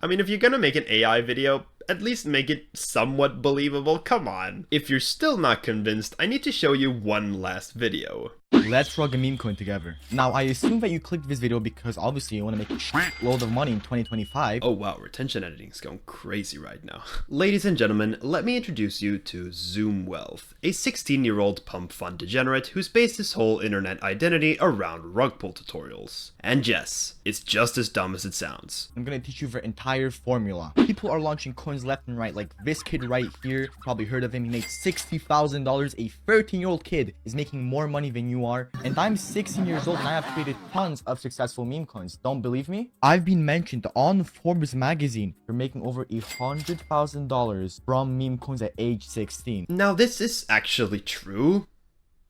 I mean, if you're gonna make an AI video, at least make it somewhat believable, come on. If you're still not convinced, I need to show you one last video. Let's rug a meme coin together. Now, I assume that you clicked this video because obviously you want to make a load of money in 2025. Oh wow, retention editing is going crazy right now. Ladies and gentlemen, let me introduce you to Zoom Wealth, a 16-year-old pump fun degenerate who's based his whole internet identity around rug pull tutorials. And yes, it's just as dumb as it sounds. I'm gonna teach you the entire formula. People are launching coins left and right, like this kid right here. Probably heard of him. He made $60,000. A 13-year-old kid is making more money than you are. And I'm 16 years old and I have created tons of successful meme coins. Don't believe me? I've been mentioned on Forbes magazine for making over $100,000 from meme coins at age 16. Now this is actually true.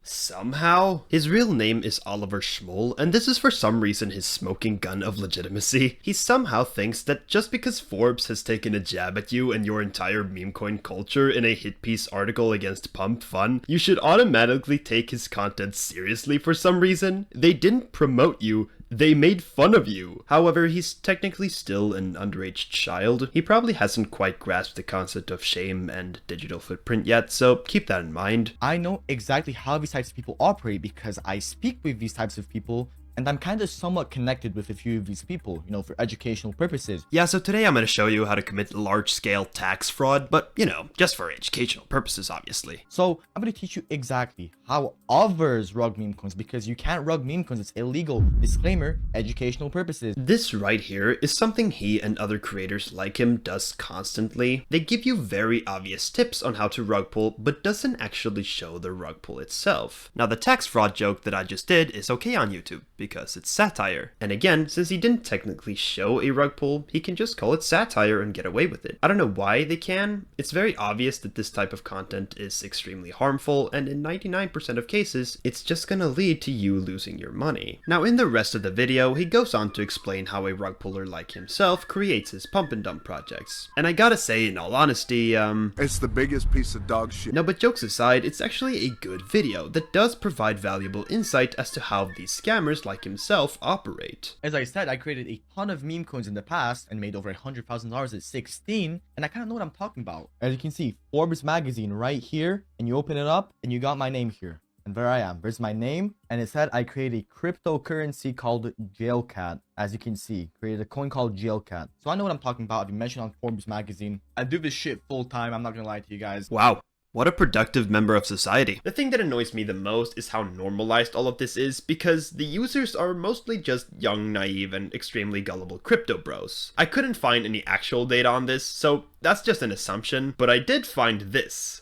So somehow. His real name is Oliver Schmoll, and this is for some reason his smoking gun of legitimacy. He somehow thinks that just because Forbes has taken a jab at you and your entire meme coin culture in a hit piece article against Pump Fun, you should automatically take his content seriously for some reason. They didn't promote you, they made fun of you. However, he's technically still an underage child. He probably hasn't quite grasped the concept of shame and digital footprint yet, so keep that in mind. I know exactly how these types of people operate because I speak with these types of people, and I'm kind of somewhat connected with a few of these people, you know, for educational purposes. Yeah, so today I'm going to show you how to commit large-scale tax fraud, but, you know, just for educational purposes, obviously. So, I'm going to teach you exactly how others rug meme coins, because you can't rug meme coins, it's illegal. Disclaimer, educational purposes. This right here is something he and other creators like him does constantly. They give you very obvious tips on how to rug pull, but doesn't actually show the rug pull itself. Now, the tax fraud joke that I just did is okay on YouTube, because it's satire. And again, since he didn't technically show a rug pull, he can just call it satire and get away with it. I don't know why they can. It's very obvious that this type of content is extremely harmful, and in 99% of cases, it's just gonna lead to you losing your money. Now, in the rest of the video, he goes on to explain how a rug puller like himself creates his pump and dump projects. And I gotta say, in all honesty, it's the biggest piece of dog shit. No, but jokes aside, it's actually a good video that does provide valuable insight as to how these scammers like himself operate. As I said, I created a ton of meme coins in the past and made over $100,000 at 16, and I kind of know what I'm talking about. As you can see, Forbes magazine right here, and you open it up and you got my name here. And there I am. There's my name, and it said I created a cryptocurrency called Jailcat. As you can see, created a coin called Jailcat. So I know what I'm talking about. I've been mentioned on Forbes magazine. I do this shit full time. I'm not gonna lie to you guys. Wow. What a productive member of society. The thing that annoys me the most is how normalized all of this is, because the users are mostly just young, naive, and extremely gullible crypto bros. I couldn't find any actual data on this, so that's just an assumption, but I did find this.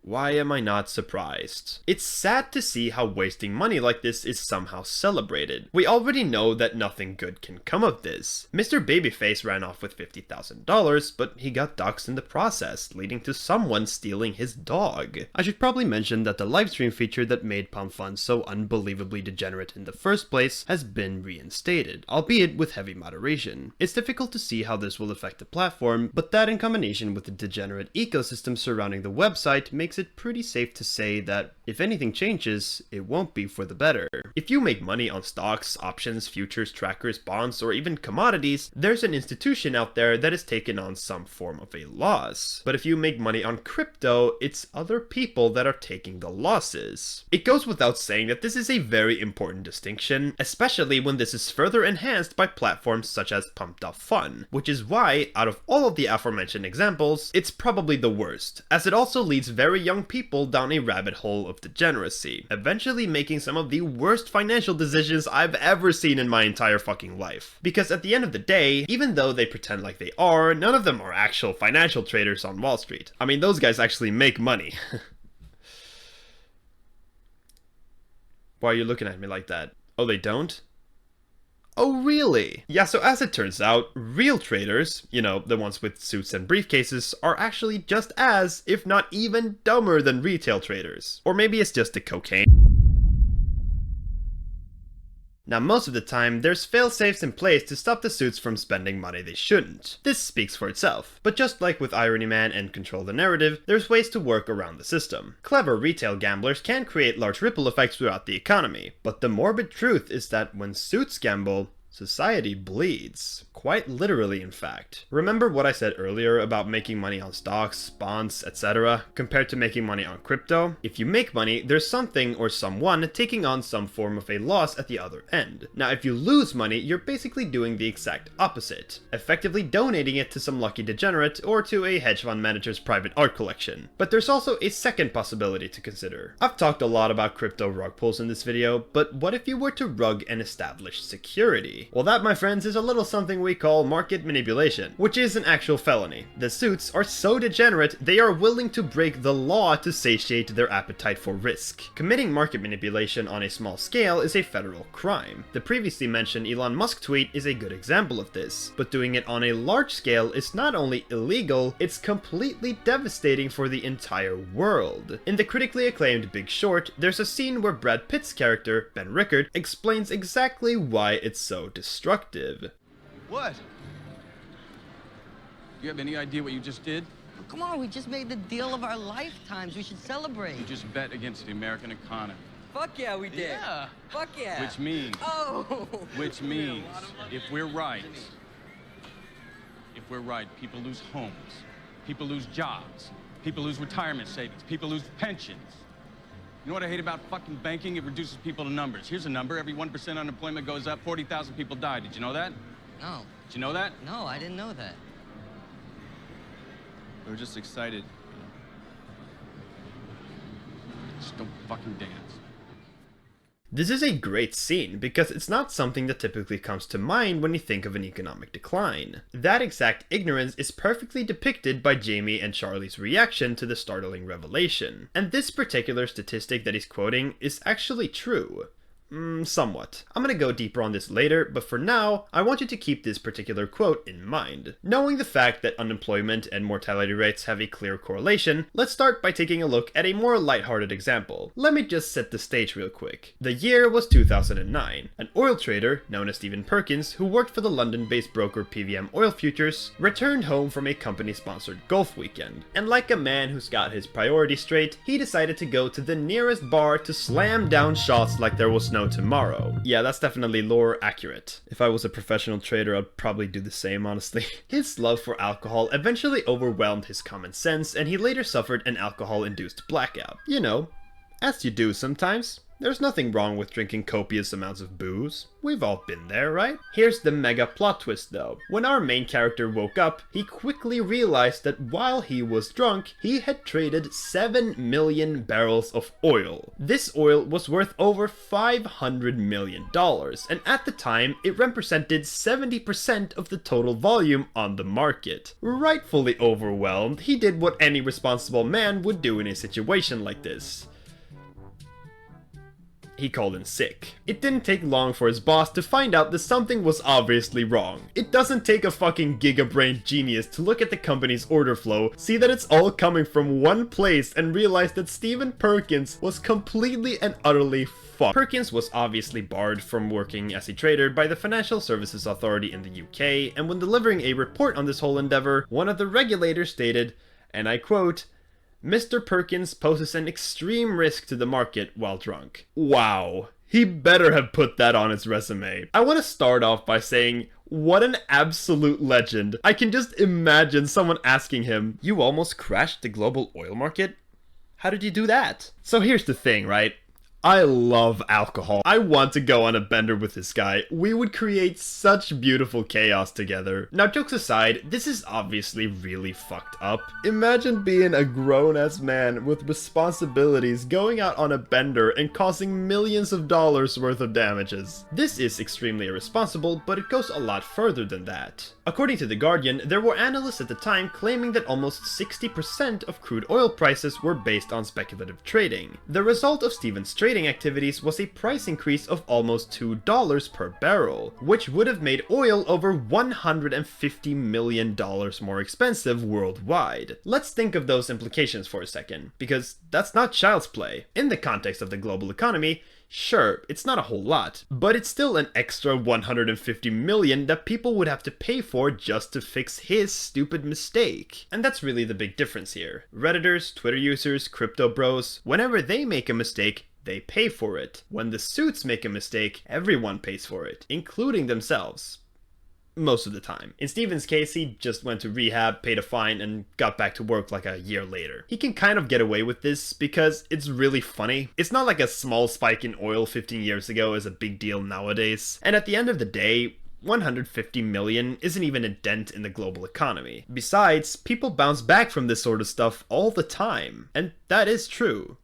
Why am I not surprised? It's sad to see how wasting money like this is somehow celebrated. We already know that nothing good can come of this. Mr. Babyface ran off with $50,000, but he got doxxed in the process, leading to someone stealing his dog. I should probably mention that the livestream feature that made Pump Fun so unbelievably degenerate in the first place has been reinstated, albeit with heavy moderation. It's difficult to see how this will affect the platform, but that in combination with the degenerate ecosystem surrounding the website makes it pretty safe to say that if anything changes, it won't be for the better. If you make money on stocks, options, futures, trackers, bonds, or even commodities, there's an institution out there that has taken on some form of a loss. But if you make money on crypto, it's other people that are taking the losses. It goes without saying that this is a very important distinction, especially when this is further enhanced by platforms such as Pump.Fun, which is why, out of all of the aforementioned examples, it's probably the worst, as it also leads very young people down a rabbit hole of degeneracy, eventually making some of the worst financial decisions I've ever seen in my entire fucking life. Because at the end of the day, even though they pretend like they are, none of them are actual financial traders on Wall Street. I mean, those guys actually make money. Why are you looking at me like that? Oh, they don't? Oh, really? Yeah, so as it turns out, real traders, you know, the ones with suits and briefcases, are actually just as, if not even dumber than retail traders. Or maybe it's just the cocaine. Now, most of the time, there's fail-safes in place to stop the suits from spending money they shouldn't. This speaks for itself. But just like with Irony Man and Control the Narrative, there's ways to work around the system. Clever retail gamblers can create large ripple effects throughout the economy, but the morbid truth is that when suits gamble, society bleeds. Quite literally, in fact. Remember what I said earlier about making money on stocks, bonds, etc., compared to making money on crypto? If you make money, there's something or someone taking on some form of a loss at the other end. Now, if you lose money, you're basically doing the exact opposite, effectively donating it to some lucky degenerate or to a hedge fund manager's private art collection. But there's also a second possibility to consider. I've talked a lot about crypto rug pulls in this video, but what if you were to rug an established security? economy? Well, that, my friends, is a little something we call market manipulation, which is an actual felony. The suits are so degenerate, they are willing to break the law to satiate their appetite for risk. Committing market manipulation on a small scale is a federal crime. The previously mentioned Elon Musk tweet is a good example of this, but doing it on a large scale is not only illegal, it's completely devastating for the entire world. In the critically acclaimed Big Short, there's a scene where Brad Pitt's character, Ben Rickard, explains exactly why it's so destructive. What? You have any idea what you just did? Oh, come on, we just made the deal of our lifetimes. We should celebrate. You just bet against the American economy. Fuck yeah, we did. Yeah. Fuck yeah. Which means, if we're right, people lose homes, people lose jobs, people lose retirement savings, people lose pensions. You know what I hate about fucking banking? It reduces people to numbers. Here's a number. Every 1% unemployment goes up, 40,000 people die. Did you know that? No. Did you know that? No, I didn't know that. We were just excited. Just don't fucking dance. This is a great scene because it's not something that typically comes to mind when you think of an economic decline. That exact ignorance is perfectly depicted by Jamie and Charlie's reaction to the startling revelation. And this particular statistic that he's quoting is actually true. Somewhat. I'm gonna go deeper on this later, but for now, I want you to keep this particular quote in mind. Knowing the fact that unemployment and mortality rates have a clear correlation, let's start by taking a look at a more lighthearted example. Let me just set the stage real quick. The year was 2009. An oil trader, known as Stephen Perkins, who worked for the London-based broker PVM Oil Futures, returned home from a company-sponsored golf weekend. And like a man who's got his priorities straight, he decided to go to the nearest bar to slam down shots like there was no tomorrow. Yeah, that's definitely lore accurate. If I was a professional trader, I'd probably do the same, honestly. His love for alcohol eventually overwhelmed his common sense, and he later suffered an alcohol-induced blackout. You know, as you do sometimes. There's nothing wrong with drinking copious amounts of booze. We've all been there, right? Here's the mega plot twist though. When our main character woke up, he quickly realized that while he was drunk, he had traded 7 million barrels of oil. This oil was worth over $500 million, and at the time, it represented 70% of the total volume on the market. Rightfully overwhelmed, he did what any responsible man would do in a situation like this. He called in sick. It didn't take long for his boss to find out that something was obviously wrong. It doesn't take a fucking giga-brained genius to look at the company's order flow, see that it's all coming from one place, and realize that Stephen Perkins was completely and utterly fucked. Perkins was obviously barred from working as a trader by the Financial Services Authority in the UK, and when delivering a report on this whole endeavor, one of the regulators stated, and I quote, "Mr. Perkins poses an extreme risk to the market while drunk." Wow. He better have put that on his resume. I want to start off by saying, what an absolute legend. I can just imagine someone asking him, "You almost crashed the global oil market? How did you do that?" So here's the thing, right? I love alcohol. I want to go on a bender with this guy. We would create such beautiful chaos together. Now, jokes aside, this is obviously really fucked up. Imagine being a grown-ass man with responsibilities going out on a bender and causing millions of dollars worth of damages. This is extremely irresponsible, but it goes a lot further than that. According to The Guardian, there were analysts at the time claiming that almost 60% of crude oil prices were based on speculative trading. The result of Stephen's trading activities was a price increase of almost $2 per barrel, which would have made oil over $150 million more expensive worldwide. Let's think of those implications for a second, because that's not child's play. In the context of the global economy, sure, it's not a whole lot, but it's still an extra $150 million that people would have to pay for just to fix his stupid mistake. And that's really the big difference here. Redditors, Twitter users, crypto bros, whenever they make a mistake, they pay for it. When the suits make a mistake, everyone pays for it, including themselves. Most of the time. In Stephen's case, he just went to rehab, paid a fine, and got back to work like a year later. He can kind of get away with this because it's really funny. It's not like a small spike in oil 15 years ago is a big deal nowadays. And at the end of the day, 150 million isn't even a dent in the global economy. Besides, people bounce back from this sort of stuff all the time. And that is true.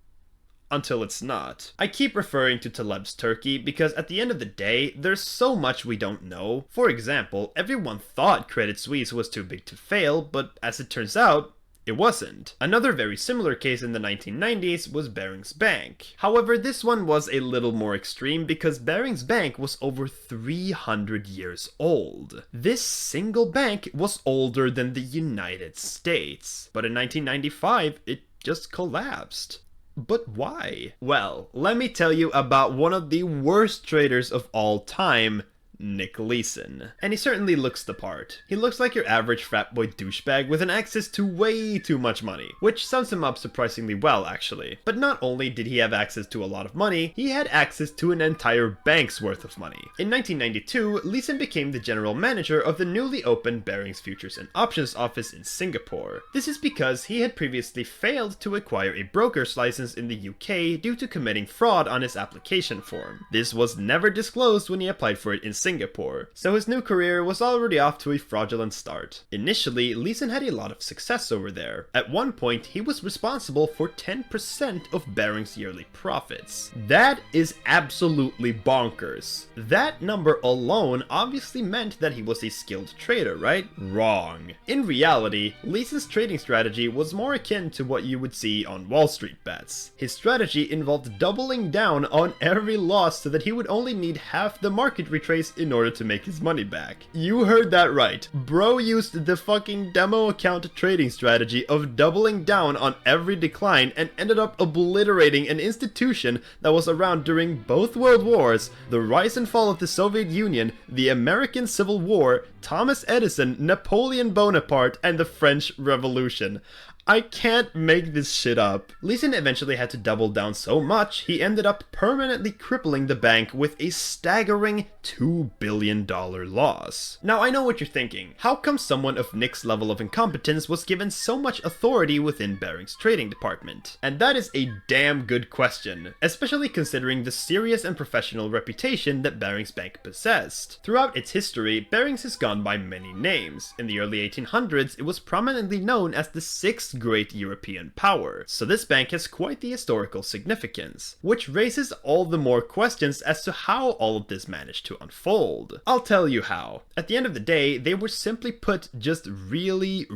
until it's not. I keep referring to Taleb's Turkey because at the end of the day, there's so much we don't know. For example, everyone thought Credit Suisse was too big to fail, but as it turns out, it wasn't. Another very similar case in the 1990s was Barings Bank. However, this one was a little more extreme because Barings Bank was over 300 years old. This single bank was older than the United States. But in 1995, it just collapsed. But why? Well, let me tell you about one of the worst traders of all time, Nick Leeson. And he certainly looks the part. He looks like your average frat boy douchebag with an access to way too much money, which sums him up surprisingly well actually. But not only did he have access to a lot of money, he had access to an entire bank's worth of money. In 1992, Leeson became the general manager of the newly opened Barings Futures and Options office in Singapore. This is because he had previously failed to acquire a broker's license in the UK due to committing fraud on his application form. This was never disclosed when he applied for it in Singapore, so his new career was already off to a fraudulent start. Initially, Leeson had a lot of success over there. At one point, he was responsible for 10% of Barings' yearly profits. That is absolutely bonkers. That number alone obviously meant that he was a skilled trader, right? Wrong. In reality, Leeson's trading strategy was more akin to what you would see on Wall Street bets. His strategy involved doubling down on every loss so that he would only need half the market retrace in order to make his money back. You heard that right. Bro used the fucking demo account trading strategy of doubling down on every decline and ended up obliterating an institution that was around during both world wars, the rise and fall of the Soviet Union, the American Civil War, Thomas Edison, Napoleon Bonaparte, and the French Revolution. I can't make this shit up. Leeson eventually had to double down so much, he ended up permanently crippling the bank with a staggering $2 billion loss. Now I know what you're thinking. How come someone of Nick's level of incompetence was given so much authority within Barings' trading department? And that is a damn good question, especially considering the serious and professional reputation that Barings Bank possessed. Throughout its history, Barings has gone by many names. In the early 1800s, it was prominently known as the sixth great European power, so this bank has quite the historical significance, which raises all the more questions as to how all of this managed to unfold. I'll tell you how. At the end of the day, they were simply put just really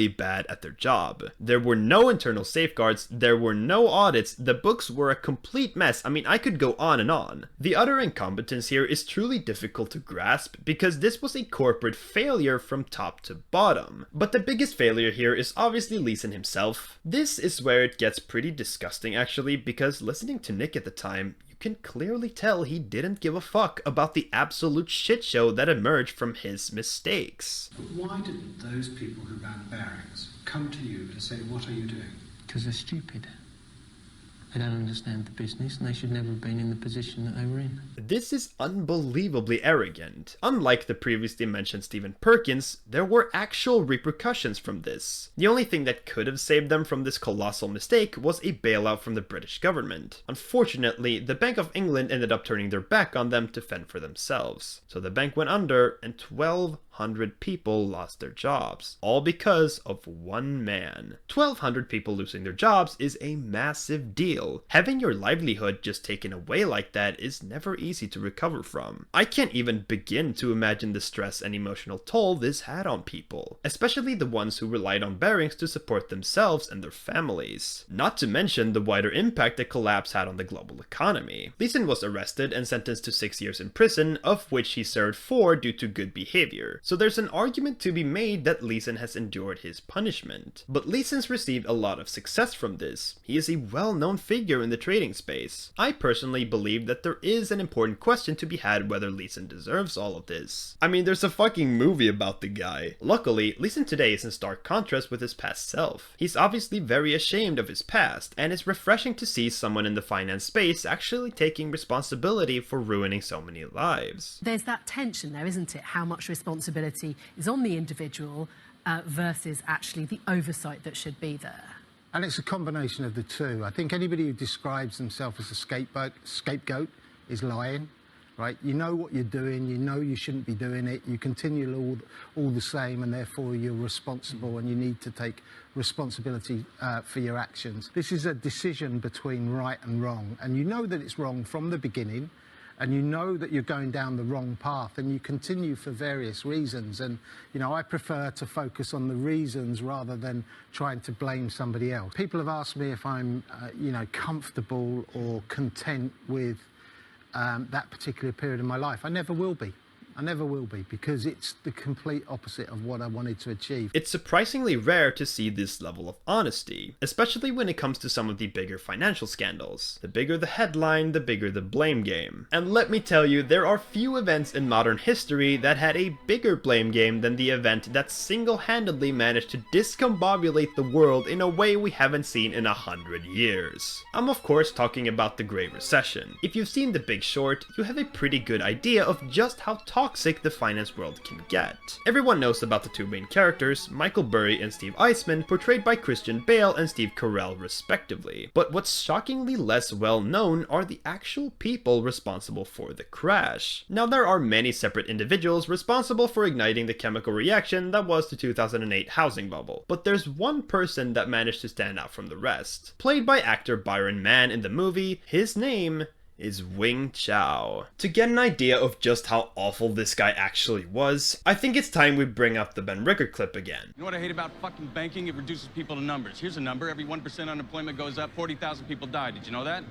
bad at their job. There were no internal safeguards, there were no audits, the books were a complete mess. I mean, I could go on and on. The utter incompetence here is truly difficult to grasp because this was a corporate failure from top to bottom. But the biggest failure here is obviously Leeson himself. This is where it gets pretty disgusting actually, because listening to Nick at the time, you can clearly tell he didn't give a fuck about the absolute shit show that emerged from his mistakes. But why didn't those people who ran Barings come to you and say, what are you doing? Because they're stupid. They don't understand the business and they should never have been in the position that they were in. This is unbelievably arrogant. Unlike the previously mentioned Stephen Perkins, there were actual repercussions from this. The only thing that could have saved them from this colossal mistake was a bailout from the British government. Unfortunately, the Bank of England ended up turning their back on them to fend for themselves. So the bank went under and 1,200 people lost their jobs, all because of one man. 1,200 people losing their jobs is a massive deal. Having your livelihood just taken away like that is never easy to recover from. I can't even begin to imagine the stress and emotional toll this had on people, especially the ones who relied on Barings to support themselves and their families. Not to mention the wider impact the collapse had on the global economy. Leeson was arrested and sentenced to 6 years in prison, of which he served 4 due to good behavior. So there's an argument to be made that Leeson has endured his punishment. But Leeson's received a lot of success from this. He is a well-known figure in the trading space. I personally believe that there is an important question to be had whether Leeson deserves all of this. I mean, there's a fucking movie about the guy. Luckily, Leeson today is in stark contrast with his past self. He's obviously very ashamed of his past, and it's refreshing to see someone in the finance space actually taking responsibility for ruining so many lives. There's that tension there, isn't it? How much responsibility is on the individual versus actually the oversight that should be there. And it's a combination of the two. I think anybody who describes themselves as a scapegoat is lying. right? You know what you're doing, you know you shouldn't be doing it, you continue all the same, and therefore you're responsible and you need to take responsibility for your actions. This is a decision between right and wrong, and you know that it's wrong from the beginning, and you know that you're going down the wrong path, and you continue for various reasons. And, you know, I prefer to focus on the reasons rather than trying to blame somebody else. People have asked me if I'm, you know, comfortable or content with that particular period of my life. I never will be. I never will be, because it's the complete opposite of what I wanted to achieve. It's surprisingly rare to see this level of honesty, especially when it comes to some of the bigger financial scandals. The bigger the headline, the bigger the blame game. And let me tell you, there are few events in modern history that had a bigger blame game than the event that single-handedly managed to discombobulate the world in a way we haven't seen in 100 years. I'm of course talking about the Great Recession. If you've seen The Big Short, you have a pretty good idea of just how toxic the finance world can get. Everyone knows about the two main characters, Michael Burry and Steve Eisman, portrayed by Christian Bale and Steve Carell respectively. But what's shockingly less well known are the actual people responsible for the crash. Now, there are many separate individuals responsible for igniting the chemical reaction that was the 2008 housing bubble, but there's one person that managed to stand out from the rest. Played by actor Byron Mann in the movie, his name is Wing Chao. To get an idea of just how awful this guy actually was, I think it's time we bring up the Ben Rickard clip again. You know what I hate about fucking banking? It reduces people to numbers. Here's a number. Every 1% unemployment goes up, 40,000 people die. Did you know that?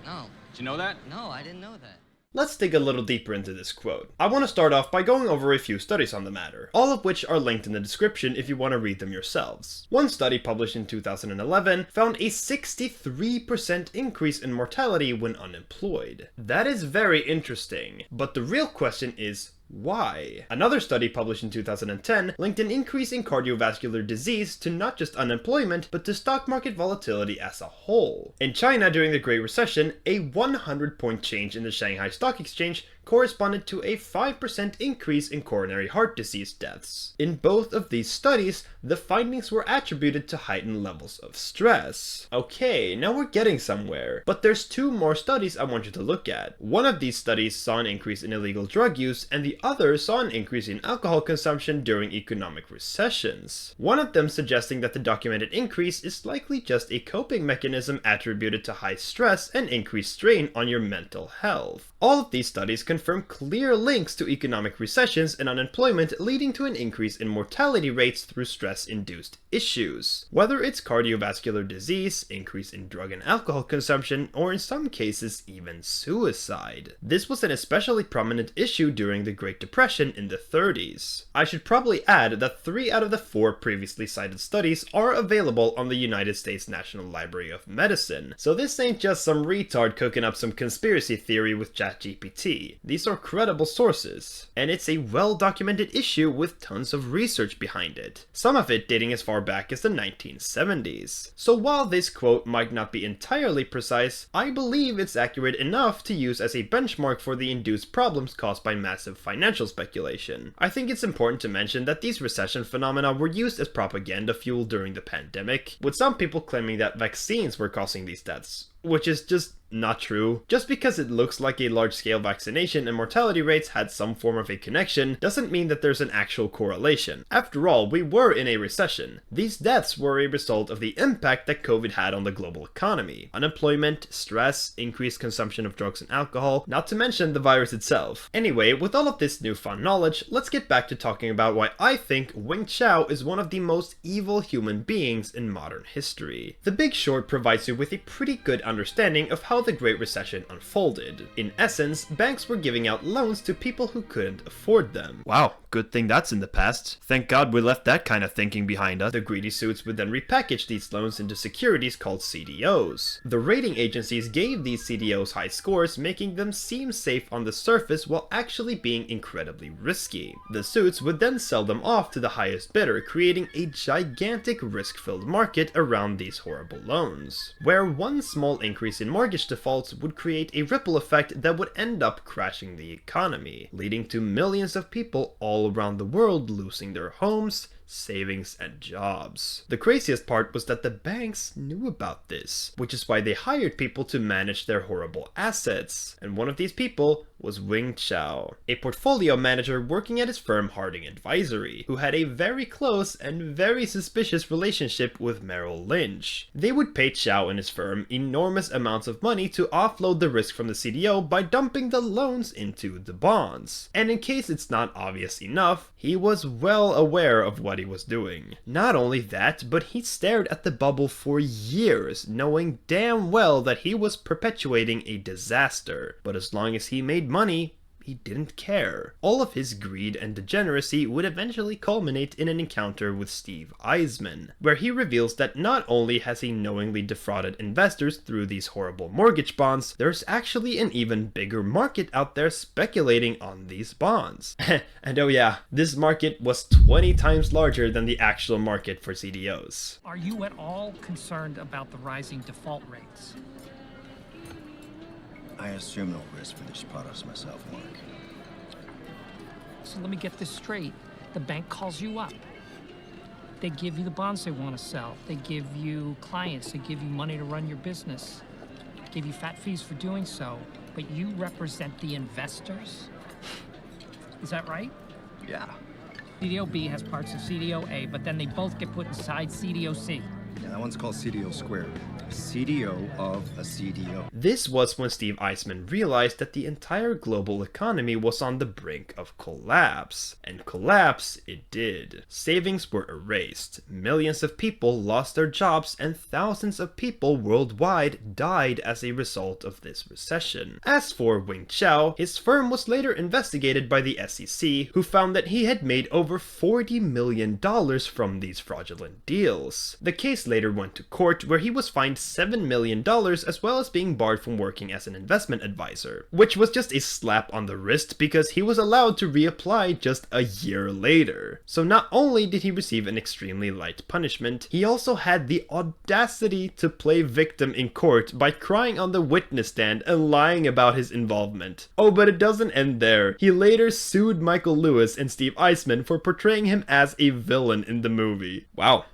No. Did you know that? No, I didn't know that. Let's dig a little deeper into this quote. I want to start off by going over a few studies on the matter, all of which are linked in the description if you want to read them yourselves. One study published in 2011 found a 63% increase in mortality when unemployed. That is very interesting, but the real question is, why? Another study published in 2010 linked an increase in cardiovascular disease to not just unemployment, but to stock market volatility as a whole. In China during the Great Recession, a 100-point change in the Shanghai Stock Exchange corresponded to a 5% increase in coronary heart disease deaths. In both of these studies, the findings were attributed to heightened levels of stress. Okay, now we're getting somewhere. But there's two more studies I want you to look at. One of these studies saw an increase in illegal drug use, and the other saw an increase in alcohol consumption during economic recessions. One of them suggesting that the documented increase is likely just a coping mechanism attributed to high stress and increased strain on your mental health. All of these studies confirm clear links to economic recessions and unemployment, leading to an increase in mortality rates through stress-induced issues. Whether it's cardiovascular disease, increase in drug and alcohol consumption, or in some cases even suicide. This was an especially prominent issue during the Great Depression in the 30s. I should probably add that 3 out of the 4 previously cited studies are available on the United States National Library of Medicine, so this ain't just some retard cooking up some conspiracy theory with ChatGPT. These are credible sources, and it's a well-documented issue with tons of research behind it, some of it dating as far back as the 1970s. So while this quote might not be entirely precise, I believe it's accurate enough to use as a benchmark for the induced problems caused by massive financial speculation. I think it's important to mention that these recession phenomena were used as propaganda fuel during the pandemic, with some people claiming that vaccines were causing these deaths, which is just not true. Just because it looks like a large-scale vaccination and mortality rates had some form of a connection doesn't mean that there's an actual correlation. After all, we were in a recession. These deaths were a result of the impact that COVID had on the global economy. Unemployment, stress, increased consumption of drugs and alcohol, not to mention the virus itself. Anyway, with all of this newfound knowledge, let's get back to talking about why I think Wing Chao is one of the most evil human beings in modern history. The Big Short provides you with a pretty good understanding of how the Great Recession unfolded. In essence, banks were giving out loans to people who couldn't afford them. Wow, good thing that's in the past. Thank God we left that kind of thinking behind us. The greedy suits would then repackage these loans into securities called CDOs. The rating agencies gave these CDOs high scores, making them seem safe on the surface while actually being incredibly risky. The suits would then sell them off to the highest bidder, creating a gigantic risk-filled market around these horrible loans, where one small increase in mortgage defaults would create a ripple effect that would end up crashing the economy, leading to millions of people all around the world losing their homes, savings, and jobs. The craziest part was that the banks knew about this, which is why they hired people to manage their horrible assets. And one of these people was Wing Chao, a portfolio manager working at his firm Harding Advisory, who had a very close and very suspicious relationship with Merrill Lynch. They would pay Chao and his firm enormous amounts of money to offload the risk from the CDO by dumping the loans into the bonds. And in case it's not obvious enough, he was well aware of what he was doing. Not only that, but he stared at the bubble for years, knowing damn well that he was perpetuating a disaster. But as long as he made money, he didn't care. All of his greed and degeneracy would eventually culminate in an encounter with Steve Eisman, where he reveals that not only has he knowingly defrauded investors through these horrible mortgage bonds, there's actually an even bigger market out there speculating on these bonds. And oh yeah, this market was 20 times larger than the actual market for CDOs. Are you at all concerned about the rising default rates? I assume no risk for these products myself, Mark. So let me get this straight. The bank calls you up. They give you the bonds they want to sell. They give you clients. They give you money to run your business. Give you fat fees for doing so. But you represent the investors? Is that right? Yeah. CDO B has parts of CDO A, but then they both get put inside CDO C. Yeah, that one's called CDO squared. CDO of a CDO. This was when Steve Eisman realized that the entire global economy was on the brink of collapse. And collapse it did. Savings were erased, millions of people lost their jobs, and thousands of people worldwide died as a result of this recession. As for Wing Chao, his firm was later investigated by the SEC, who found that he had made over $40 million from these fraudulent deals. The case later went to court, where he was fined $7 million as well as being barred from working as an investment advisor, which was just a slap on the wrist because he was allowed to reapply just a year later. So not only did he receive an extremely light punishment, he also had the audacity to play victim in court by crying on the witness stand and lying about his involvement. Oh, but it doesn't end there. He later sued Michael Lewis and Steve Eisman for portraying him as a villain in the movie. Wow.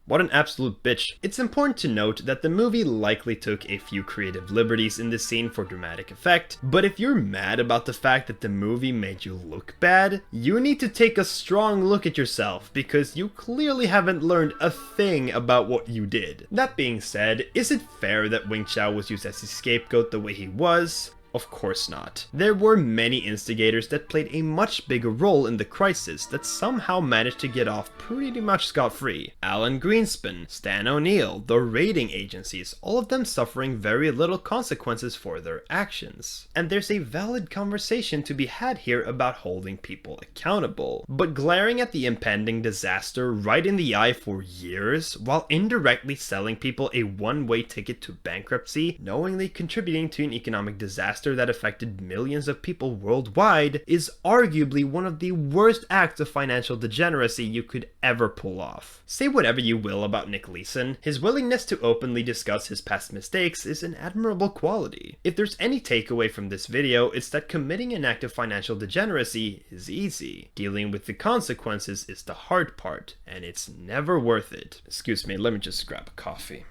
What an absolute bitch. It's important to note that the movie likely took a few creative liberties in this scene for dramatic effect, but if you're mad about the fact that the movie made you look bad, you need to take a strong look at yourself, because you clearly haven't learned a thing about what you did. That being said, is it fair that Wing Chao was used as a scapegoat the way he was? Of course not. There were many instigators that played a much bigger role in the crisis that somehow managed to get off pretty much scot-free. Alan Greenspan, Stan O'Neill, the rating agencies, all of them suffering very little consequences for their actions. And there's a valid conversation to be had here about holding people accountable. But glaring at the impending disaster right in the eye for years, while indirectly selling people a one-way ticket to bankruptcy, knowingly contributing to an economic disaster that affected millions of people worldwide, is arguably one of the worst acts of financial degeneracy you could ever pull off. Say whatever you will about Nick Leeson, his willingness to openly discuss his past mistakes is an admirable quality. If there's any takeaway from this video, it's that committing an act of financial degeneracy is easy. Dealing with the consequences is the hard part, and it's never worth it. Excuse me, let me just grab a coffee.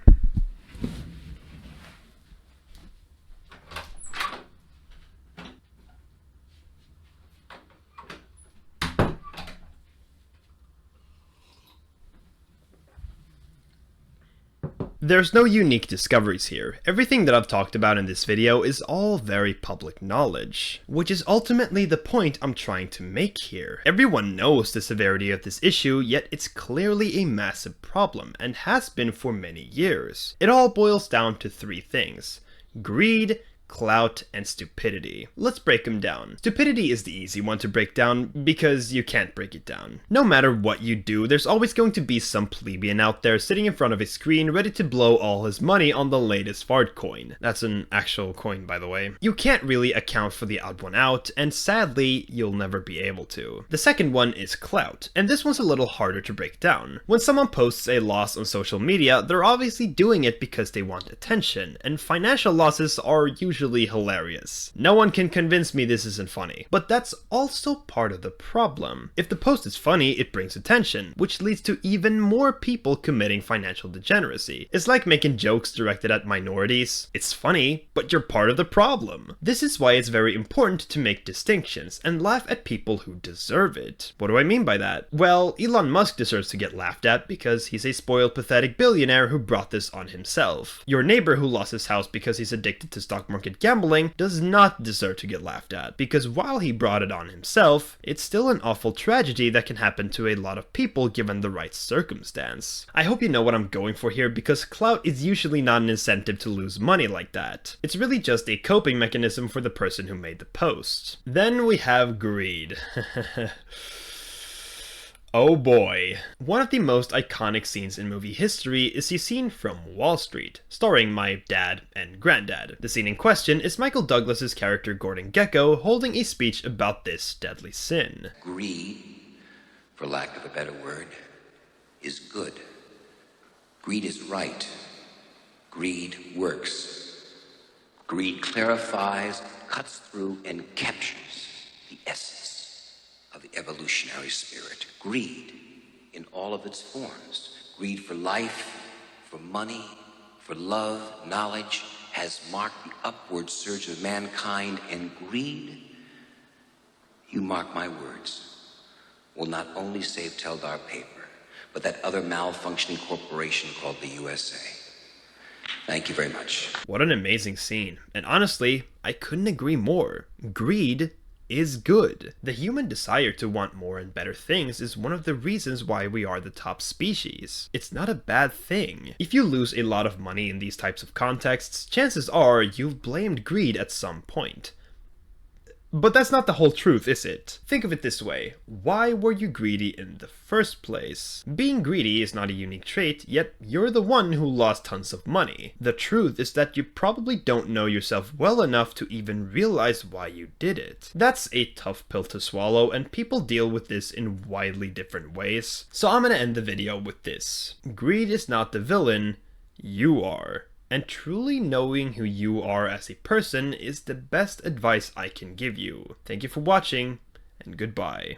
There's no unique discoveries here. Everything that I've talked about in this video is all very public knowledge, which is ultimately the point I'm trying to make here. Everyone knows the severity of this issue, yet it's clearly a massive problem, and has been for many years. It all boils down to three things: greed, clout, and stupidity. Let's break them down. Stupidity is the easy one to break down because you can't break it down. No matter what you do, there's always going to be some plebeian out there sitting in front of a screen ready to blow all his money on the latest fart coin. That's an actual coin, by the way. You can't really account for the odd one out, and sadly, you'll never be able to. The second one is clout, and this one's a little harder to break down. When someone posts a loss on social media, they're obviously doing it because they want attention, and financial losses are usually usually hilarious. No one can convince me this isn't funny. But that's also part of the problem. If the post is funny, it brings attention, which leads to even more people committing financial degeneracy. It's like making jokes directed at minorities. It's funny, but you're part of the problem. This is why it's very important to make distinctions and laugh at people who deserve it. What do I mean by that? Well, Elon Musk deserves to get laughed at because he's a spoiled, pathetic billionaire who brought this on himself. Your neighbor who lost his house because he's addicted to stock market gambling does not deserve to get laughed at, because while he brought it on himself, it's still an awful tragedy that can happen to a lot of people given the right circumstance. I hope you know what I'm going for here, because clout is usually not an incentive to lose money like that. It's really just a coping mechanism for the person who made the post. Then we have greed. Oh boy. One of the most iconic scenes in movie history is the scene from Wall Street, starring my dad and granddad. The scene in question is Michael Douglas's character Gordon Gekko holding a speech about this deadly sin. Greed, for lack of a better word, is good. Greed is right. Greed works. Greed clarifies, cuts through, and captures the essence of the evolutionary spirit. Greed in all of its forms. Greed for life, for money, for love, knowledge, has marked the upward surge of mankind, and greed, you mark my words, will not only save Teldar paper, but that other malfunctioning corporation called the USA. Thank you very much. What an amazing scene. And honestly, I couldn't agree more. Greed is good. The human desire to want more and better things is one of the reasons why we are the top species. It's not a bad thing. If you lose a lot of money in these types of contexts, chances are you've blamed greed at some point. But that's not the whole truth, is it? Think of it this way. Why were you greedy in the first place? Being greedy is not a unique trait, yet you're the one who lost tons of money. The truth is that you probably don't know yourself well enough to even realize why you did it. That's a tough pill to swallow, and people deal with this in widely different ways. So I'm gonna end the video with this. Greed is not the villain, you are. And truly knowing who you are as a person is the best advice I can give you. Thank you for watching, and goodbye.